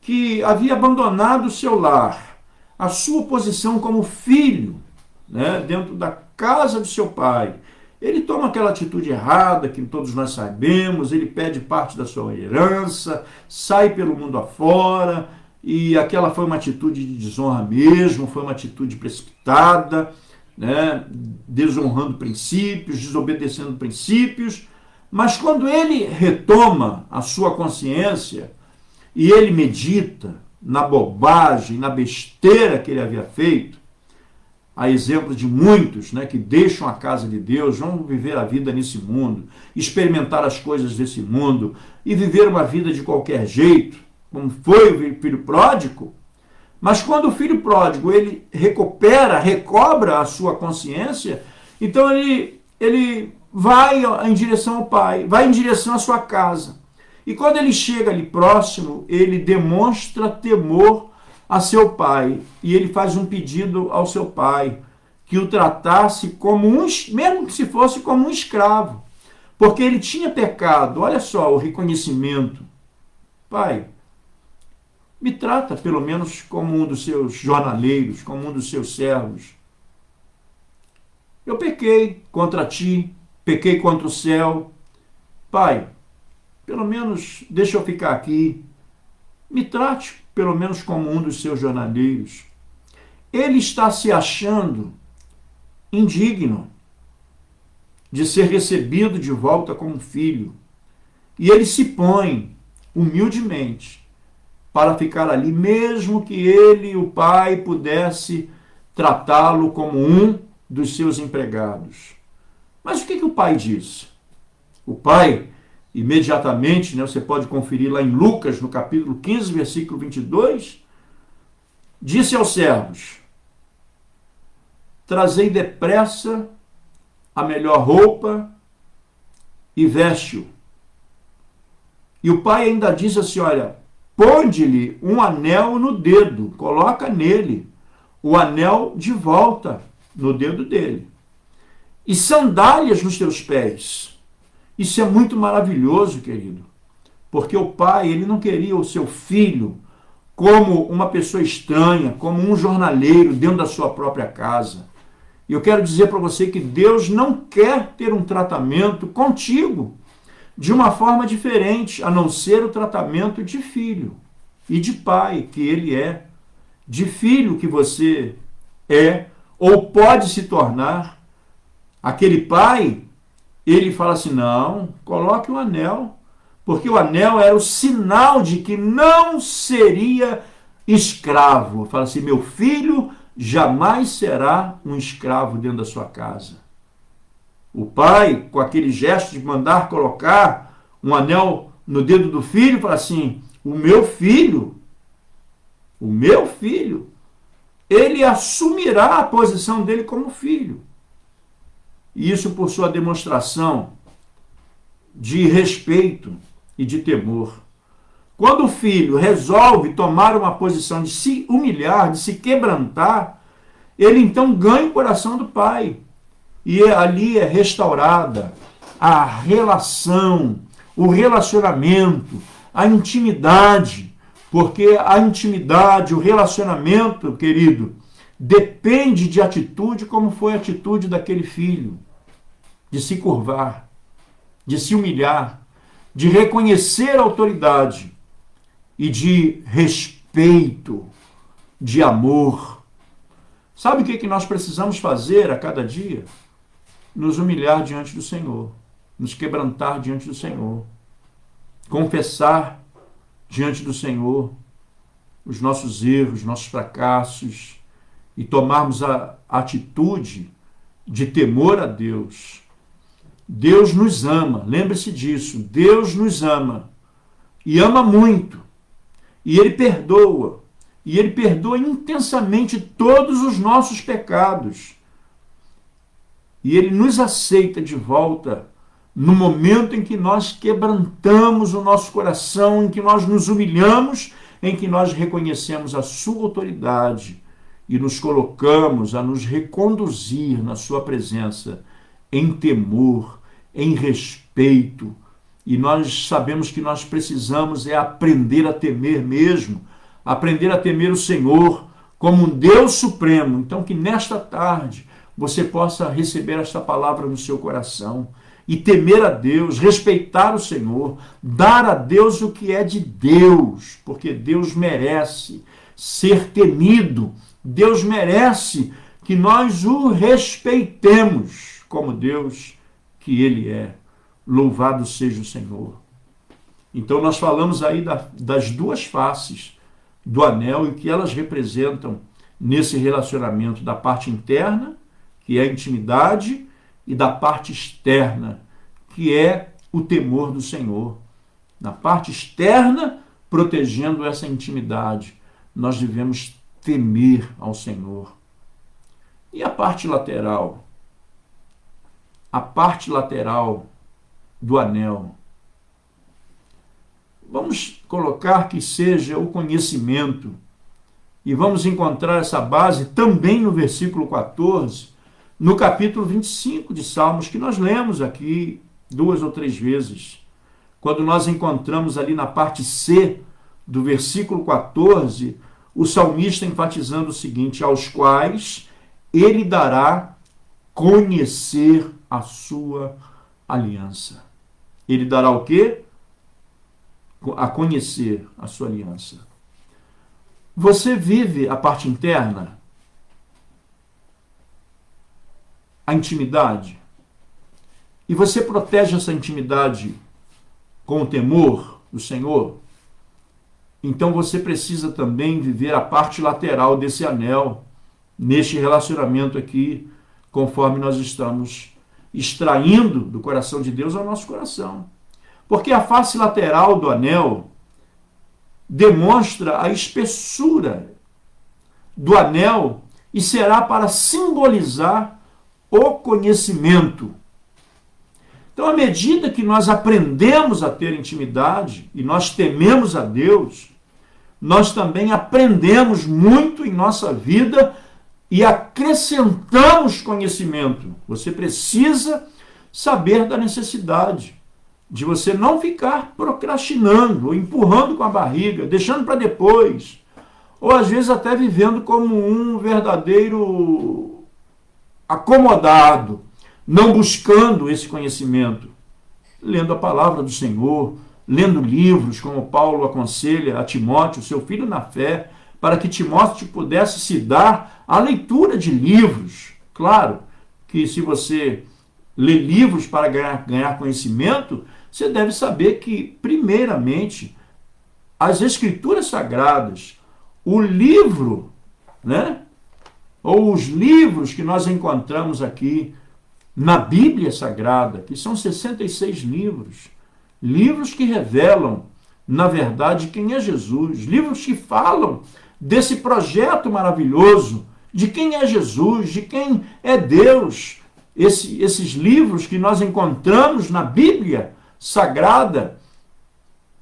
Speaker 1: que havia abandonado o seu lar, a sua posição como filho, né, dentro da casa do seu pai, ele toma aquela atitude errada, que todos nós sabemos, ele pede parte da sua herança, sai pelo mundo afora, e aquela foi uma atitude de desonra mesmo, foi uma atitude precipitada, né, desonrando princípios, desobedecendo princípios, mas quando ele retoma a sua consciência e ele medita na bobagem, na besteira que ele havia feito, há exemplos de muitos, né, que deixam a casa de Deus, vão viver a vida nesse mundo, experimentar as coisas desse mundo e viver uma vida de qualquer jeito, como foi o filho pródigo. Mas quando o filho pródigo ele recobra a sua consciência, então ele vai em direção ao pai, vai em direção à sua casa. E quando ele chega ali próximo, ele demonstra temor a seu pai. E ele faz um pedido ao seu pai, que o tratasse como mesmo que se fosse como um escravo. Porque ele tinha pecado. Olha só o reconhecimento. Pai, me trata pelo menos como um dos seus jornaleiros, como um dos seus servos. Eu pequei contra ti, pequei contra o céu. Pai, pelo menos deixa eu ficar aqui. Me trate pelo menos como um dos seus jornaleiros. Ele está se achando indigno de ser recebido de volta como filho. E ele se põe humildemente para ficar ali, mesmo que ele, o pai, pudesse tratá-lo como um dos seus empregados. Mas o que o pai disse? O pai, imediatamente, né, você pode conferir lá em Lucas, no capítulo 15, versículo 22, disse aos servos: trazei depressa a melhor roupa e veste-o. E o pai ainda diz assim, olha, ponde-lhe um anel no dedo, coloca nele o anel de volta no dedo dele. E sandálias nos teus pés. Isso é muito maravilhoso, querido. Porque o pai, ele não queria o seu filho como uma pessoa estranha, como um jornaleiro dentro da sua própria casa. E eu quero dizer para você que Deus não quer ter um tratamento contigo de uma forma diferente, a não ser o tratamento de filho e de pai que ele é, de filho que você é ou pode se tornar. Aquele pai, ele fala assim, não, coloque o anel, porque o anel era o sinal de que não seria escravo. Fala assim, meu filho jamais será um escravo dentro da sua casa. O pai, com aquele gesto de mandar colocar um anel no dedo do filho, fala assim, o meu filho, ele assumirá a posição dele como filho. E isso por sua demonstração de respeito e de temor. Quando o filho resolve tomar uma posição de se humilhar, de se quebrantar, ele então ganha o coração do pai. E ali é restaurada a relação, o relacionamento, a intimidade. Porque a intimidade, o relacionamento, querido, depende de atitude, como foi a atitude daquele filho. De se curvar, de se humilhar, de reconhecer a autoridade e de respeito, de amor. Sabe o que nós precisamos fazer a cada dia? Nos humilhar diante do Senhor, nos quebrantar diante do Senhor, confessar diante do Senhor os nossos erros, nossos fracassos e tomarmos a atitude de temor a Deus. Deus nos ama, lembre-se disso, Deus nos ama e ama muito. E Ele perdoa intensamente todos os nossos pecados. E Ele nos aceita de volta no momento em que nós quebrantamos o nosso coração, em que nós nos humilhamos, em que nós reconhecemos a sua autoridade e nos colocamos a nos reconduzir na sua presença em temor, em respeito. E nós sabemos que nós precisamos aprender a temer mesmo, aprender a temer o Senhor como um Deus supremo. Então que nesta tarde você possa receber esta palavra no seu coração e temer a Deus, respeitar o Senhor, dar a Deus o que é de Deus, porque Deus merece ser temido, Deus merece que nós o respeitemos como Deus que Ele é. Louvado seja o Senhor. Então nós falamos aí das duas faces do anel e que elas representam nesse relacionamento da parte interna, que é a intimidade, e da parte externa, que é o temor do Senhor. Na parte externa, protegendo essa intimidade, nós devemos temer ao Senhor. E a parte lateral? A parte lateral do anel. Vamos colocar que seja o conhecimento. E vamos encontrar essa base também no versículo 14, no capítulo 25 de Salmos, que nós lemos aqui 2 ou 3 vezes. Quando nós encontramos ali na parte C do versículo 14, o salmista enfatizando o seguinte: aos quais ele dará conhecer a sua aliança. Ele dará o quê? A conhecer a sua aliança. Você vive a parte interna? A intimidade? E você protege essa intimidade com o temor do Senhor? Então você precisa também viver a parte lateral desse anel, neste relacionamento aqui, conforme nós estamos extraindo do coração de Deus ao nosso coração. Porque a face lateral do anel demonstra a espessura do anel e será para simbolizar o conhecimento. Então, à medida que nós aprendemos a ter intimidade e nós tememos a Deus, nós também aprendemos muito em nossa vida e acrescentamos conhecimento. Você precisa saber da necessidade de você não ficar procrastinando, ou empurrando com a barriga, deixando para depois, ou às vezes até vivendo como um verdadeiro acomodado, não buscando esse conhecimento, lendo a palavra do Senhor, lendo livros, como Paulo aconselha a Timóteo, seu filho na fé, para que Timóteo pudesse se dar à leitura de livros. Claro que se você lê livros para ganhar conhecimento, você deve saber que, primeiramente, as Escrituras Sagradas, o livro, né? Ou os livros que nós encontramos aqui na Bíblia Sagrada, que são 66 livros, livros que revelam, na verdade, quem é Jesus, livros que falam desse projeto maravilhoso, de quem é Jesus, de quem é Deus. Esses livros que nós encontramos na Bíblia sagrada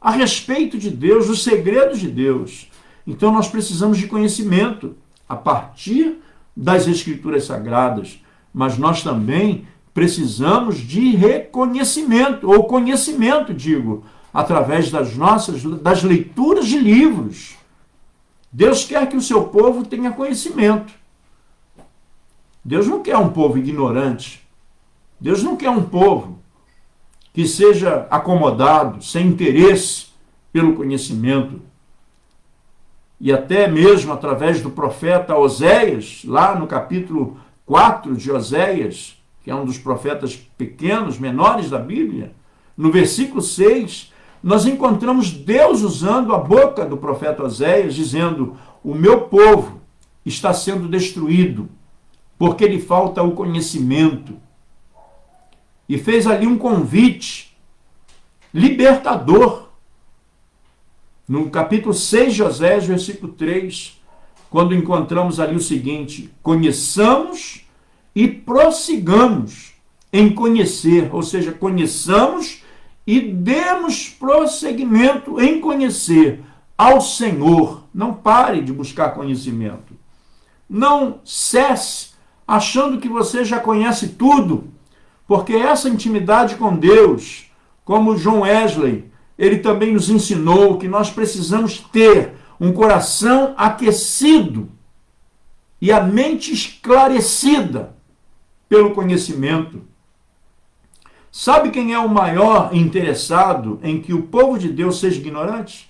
Speaker 1: a respeito de Deus, os segredos de Deus. Então nós precisamos de conhecimento a partir das Escrituras Sagradas, mas nós também precisamos de reconhecimento, ou conhecimento, digo, através das leituras de livros. Deus quer que o seu povo tenha conhecimento. Deus não quer um povo ignorante. Deus não quer um povo que seja acomodado, sem interesse pelo conhecimento. E até mesmo através do profeta Oséias, lá no capítulo 4 de Oséias, que é um dos profetas pequenos, menores da Bíblia, no versículo 6, nós encontramos Deus usando a boca do profeta Oséias, dizendo: o meu povo está sendo destruído, porque lhe falta o conhecimento. E fez ali um convite libertador. No capítulo 6 de Oséias, versículo 3, quando encontramos ali o seguinte: conheçamos e prossigamos em conhecer, ou seja, conheçamos e demos prosseguimento em conhecer ao Senhor. Não pare de buscar conhecimento. Não cesse achando que você já conhece tudo, porque essa intimidade com Deus, como John Wesley, ele também nos ensinou que nós precisamos ter um coração aquecido e a mente esclarecida pelo conhecimento. Sabe quem é o maior interessado em que o povo de Deus seja ignorante?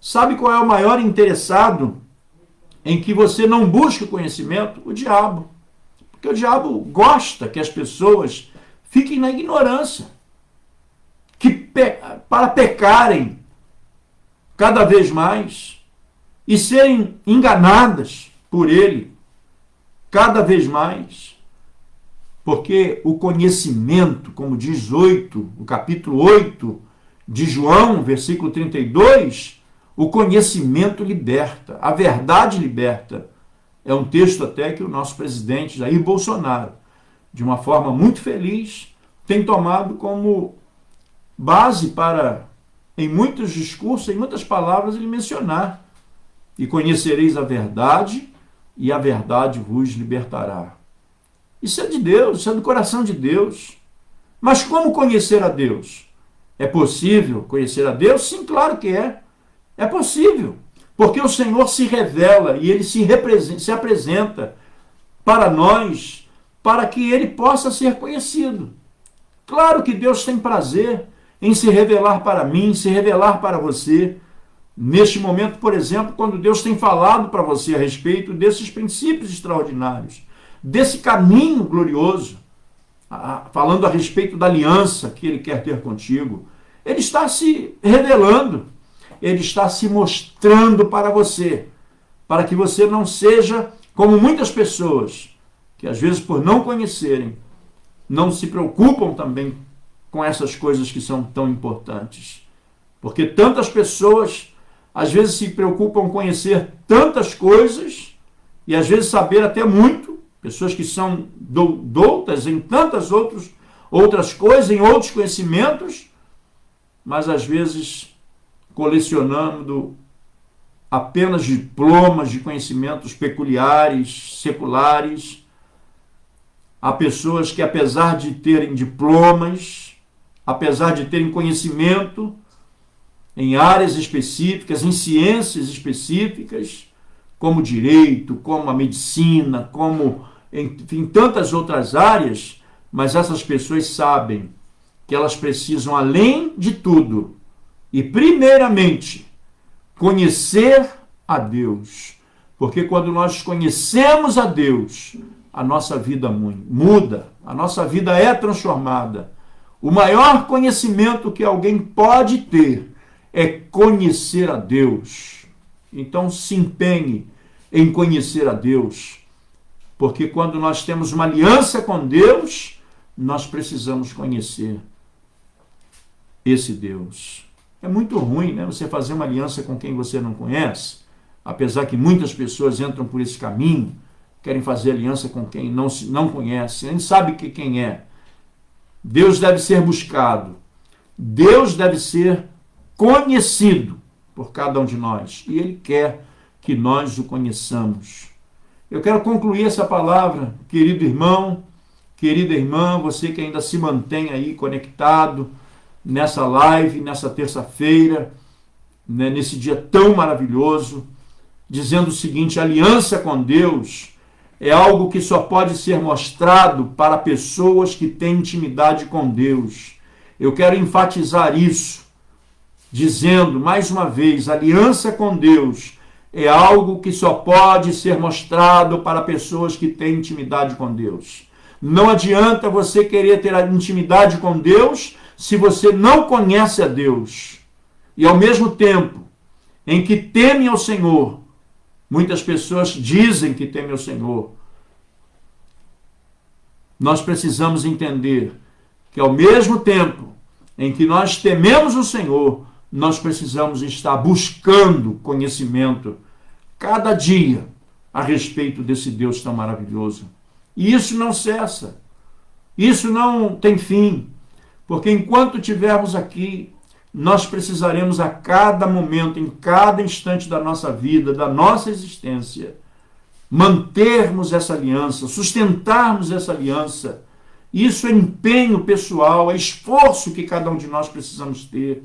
Speaker 1: Sabe qual é o maior interessado em que você não busque o conhecimento? O diabo. Porque o diabo gosta que as pessoas fiquem na ignorância, para pecarem cada vez mais e serem enganadas por ele cada vez mais. Porque o conhecimento, como diz o capítulo 8 de João, versículo 32, o conhecimento liberta, a verdade liberta. É um texto até que o nosso presidente Jair Bolsonaro, de uma forma muito feliz, tem tomado como base para, em muitos discursos, em muitas palavras, ele mencionar: e conhecereis a verdade, e a verdade vos libertará. Isso é de Deus, isso é do coração de Deus. Mas como conhecer a Deus? É possível conhecer a Deus? Sim, claro que é. É possível, porque o Senhor se revela e ele se apresenta para nós, para que ele possa ser conhecido. Claro que Deus tem prazer em se revelar para mim, se revelar para você. Neste momento, por exemplo, quando Deus tem falado para você a respeito desses princípios extraordinários, desse caminho glorioso, falando a respeito da aliança que ele quer ter contigo, ele está se revelando, ele está se mostrando para você, para que você não seja como muitas pessoas, que às vezes por não conhecerem, não se preocupam também com essas coisas que são tão importantes. Porque tantas pessoas às vezes se preocupam em conhecer tantas coisas e às vezes saber até muito, pessoas que são doutas em tantas outras coisas, em outros conhecimentos, mas às vezes colecionando apenas diplomas de conhecimentos peculiares, seculares. Há pessoas que, apesar de terem diplomas, apesar de terem conhecimento em áreas específicas, em ciências específicas, como direito, como a medicina, como em tantas outras áreas, mas essas pessoas sabem que elas precisam, além de tudo, e primeiramente, conhecer a Deus. Porque quando nós conhecemos a Deus, a nossa vida muda, a nossa vida é transformada. O maior conhecimento que alguém pode ter é conhecer a Deus. Então se empenhe em conhecer a Deus, porque quando nós temos uma aliança com Deus, nós precisamos conhecer esse Deus. É muito ruim, né, você fazer uma aliança com quem você não conhece, apesar que muitas pessoas entram por esse caminho, querem fazer aliança com quem não conhece, nem sabe quem é. Deus deve ser buscado Deus deve ser conhecido por cada um de nós. E Ele quer que nós o conheçamos. Eu quero concluir essa palavra, querido irmão, querida irmã, você que ainda se mantém aí conectado nessa live, nessa terça-feira, né, nesse dia tão maravilhoso, dizendo o seguinte: aliança com Deus é algo que só pode ser mostrado para pessoas que têm intimidade com Deus. Eu quero enfatizar isso, dizendo mais uma vez, aliança com Deus é algo que só pode ser mostrado para pessoas que têm intimidade com Deus. Não adianta você querer ter a intimidade com Deus se você não conhece a Deus. E ao mesmo tempo em que temem ao Senhor, muitas pessoas dizem que temem ao Senhor, nós precisamos entender que ao mesmo tempo em que nós tememos o Senhor, nós precisamos estar buscando conhecimento cada dia a respeito desse Deus tão maravilhoso. E isso não cessa, isso não tem fim, porque enquanto estivermos aqui, nós precisaremos a cada momento, em cada instante da nossa vida, da nossa existência, mantermos essa aliança, sustentarmos essa aliança. Isso é empenho pessoal, é esforço que cada um de nós precisamos ter.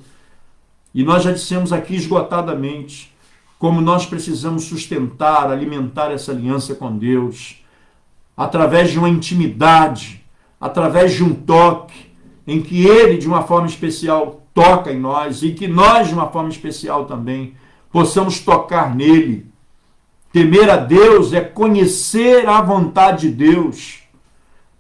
Speaker 1: E nós já dissemos aqui esgotadamente como nós precisamos sustentar, alimentar essa aliança com Deus, através de uma intimidade, através de um toque, em que Ele, de uma forma especial, toca em nós, e que nós, de uma forma especial também, possamos tocar nele. Temer a Deus é conhecer a vontade de Deus.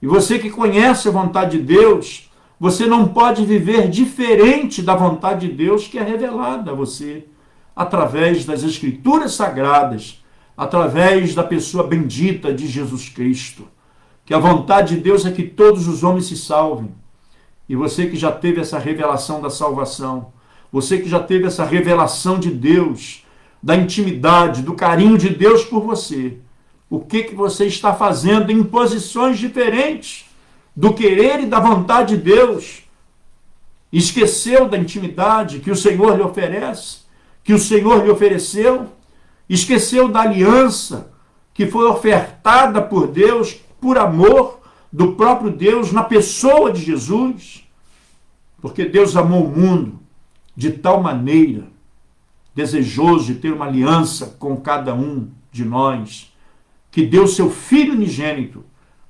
Speaker 1: E você que conhece a vontade de Deus, você não pode viver diferente da vontade de Deus que é revelada a você, através das Escrituras Sagradas, através da pessoa bendita de Jesus Cristo. Que a vontade de Deus é que todos os homens se salvem. E você que já teve essa revelação da salvação, você que já teve essa revelação de Deus, da intimidade, do carinho de Deus por você, o que você está fazendo em posições diferentes do querer e da vontade de Deus? Esqueceu da intimidade que o Senhor lhe oferece, que o Senhor lhe ofereceu? Esqueceu da aliança que foi ofertada por Deus, por amor do próprio Deus, na pessoa de Jesus? Porque Deus amou o mundo de tal maneira, desejoso de ter uma aliança com cada um de nós, que deu seu Filho unigênito,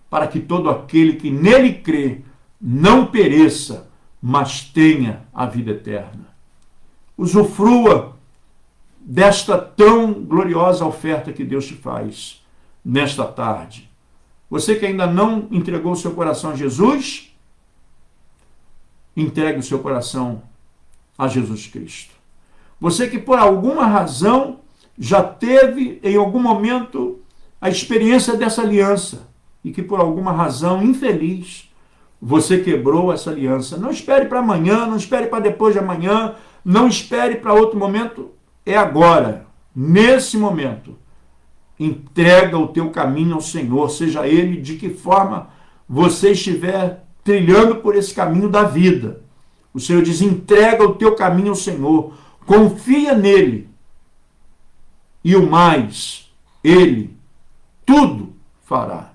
Speaker 1: para que todo aquele que nele crê não pereça, mas tenha a vida eterna. Usufrua desta tão gloriosa oferta que Deus te faz nesta tarde. Você que ainda não entregou o seu coração a Jesus, entregue o seu coração a Jesus Cristo. Você que por alguma razão já teve em algum momento a experiência dessa aliança e que por alguma razão infeliz você quebrou essa aliança, não espere para amanhã, não espere para depois de amanhã, não espere para outro momento, é agora, nesse momento. Entrega o teu caminho ao Senhor, seja ele de que forma você estiver trilhando por esse caminho da vida. O Senhor diz: entrega o teu caminho ao Senhor, confia nele, e o mais, ele tudo fará.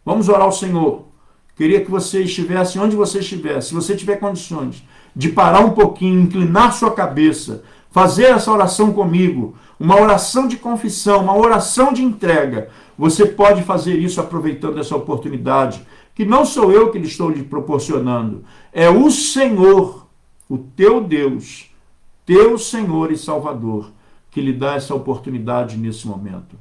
Speaker 1: Vamos orar ao Senhor. Queria que você estivesse onde você estiver, se você tiver condições de parar um pouquinho, inclinar sua cabeça, fazer essa oração comigo, uma oração de confissão, uma oração de entrega. Você pode fazer isso aproveitando essa oportunidade, que não sou eu que lhe estou lhe proporcionando, é o Senhor, o teu Deus, teu Senhor e Salvador, que lhe dá essa oportunidade nesse momento.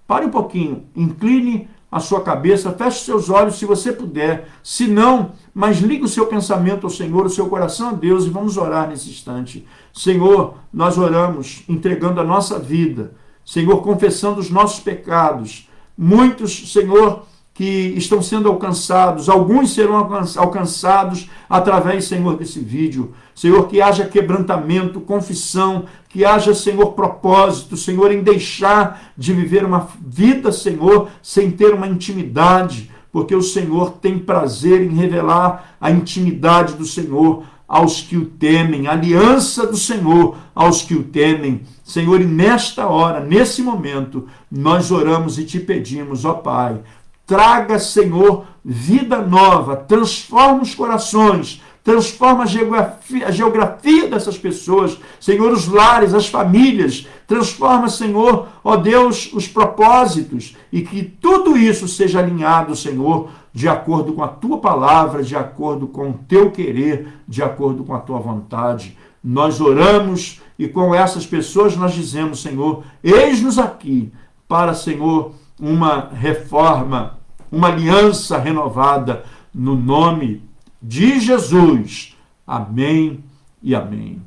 Speaker 1: Pare um pouquinho, incline a sua cabeça, feche seus olhos se você puder, se não, mas ligue o seu pensamento ao Senhor, o seu coração a Deus, e vamos orar nesse instante. Senhor, nós oramos entregando a nossa vida, Senhor, confessando os nossos pecados. Muitos, Senhor, que estão sendo alcançados, alguns serão alcançados através, Senhor, desse vídeo. Senhor, que haja quebrantamento, confissão, que haja, Senhor, propósito, Senhor, em deixar de viver uma vida, Senhor, sem ter uma intimidade, porque o Senhor tem prazer em revelar a intimidade do Senhor aos que o temem, a aliança do Senhor aos que o temem. Senhor, e nesta hora, nesse momento, nós oramos e te pedimos, ó Pai, traga, Senhor, vida nova, transforma os corações, transforma a geografia dessas pessoas, Senhor, os lares, as famílias, transforma, Senhor, ó Deus, os propósitos, e que tudo isso seja alinhado, Senhor, de acordo com a tua palavra, de acordo com o teu querer, de acordo com a tua vontade. Nós oramos e com essas pessoas nós dizemos, Senhor, eis-nos aqui para, Senhor, uma reforma, uma aliança renovada no nome de Jesus. Amém e amém.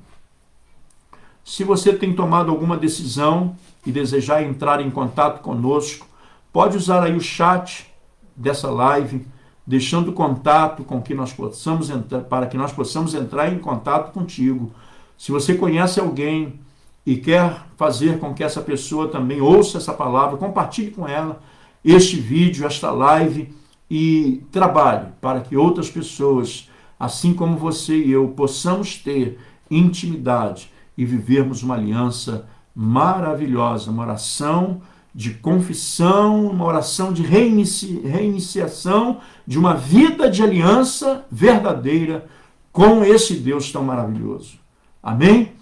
Speaker 1: Se você tem tomado alguma decisão e desejar entrar em contato conosco, pode usar aí o chat dessa live, deixando contato com que nós possamos entrar, para que nós possamos entrar em contato contigo. Se você conhece alguém e quer fazer com que essa pessoa também ouça essa palavra, compartilhe com ela este vídeo, esta live, e trabalhe para que outras pessoas, assim como você e eu, possamos ter intimidade e vivermos uma aliança maravilhosa, uma oração de confissão, uma oração de reiniciação de uma vida de aliança verdadeira com esse Deus tão maravilhoso. Amém?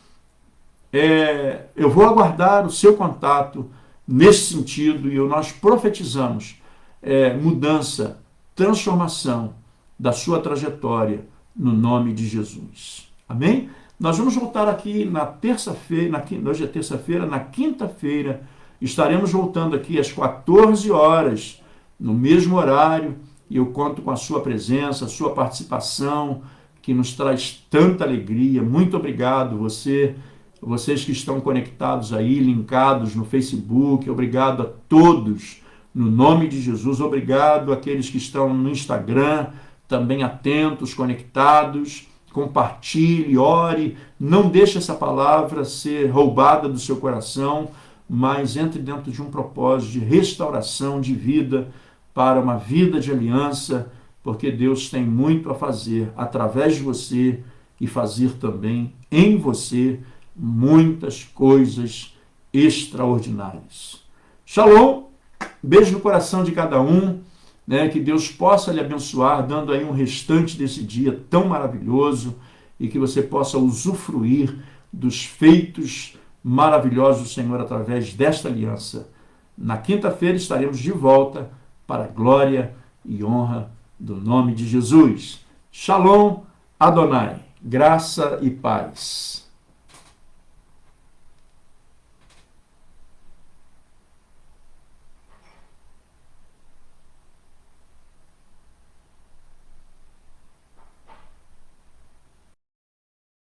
Speaker 1: Eu vou aguardar o seu contato nesse sentido e nós profetizamos mudança, transformação da sua trajetória no nome de Jesus. Amém? Nós vamos voltar aqui na terça-feira, hoje é terça-feira, na quinta-feira, estaremos voltando aqui às 14 horas, no mesmo horário, e eu conto com a sua presença, a sua participação, que nos traz tanta alegria. Muito obrigado, vocês que estão conectados aí, linkados no Facebook, obrigado a todos, no nome de Jesus, obrigado àqueles que estão no Instagram, também atentos, conectados, compartilhe, ore, não deixe essa palavra ser roubada do seu coração, mas entre dentro de um propósito de restauração de vida, para uma vida de aliança, porque Deus tem muito a fazer através de você e fazer também em você muitas coisas extraordinárias. Shalom, beijo no coração de cada um, que Deus possa lhe abençoar, dando aí um restante desse dia tão maravilhoso e que você possa usufruir dos feitos maravilhosos do Senhor através desta aliança. Na quinta-feira estaremos de volta para a glória e honra do nome de Jesus. Shalom, Adonai, graça e paz.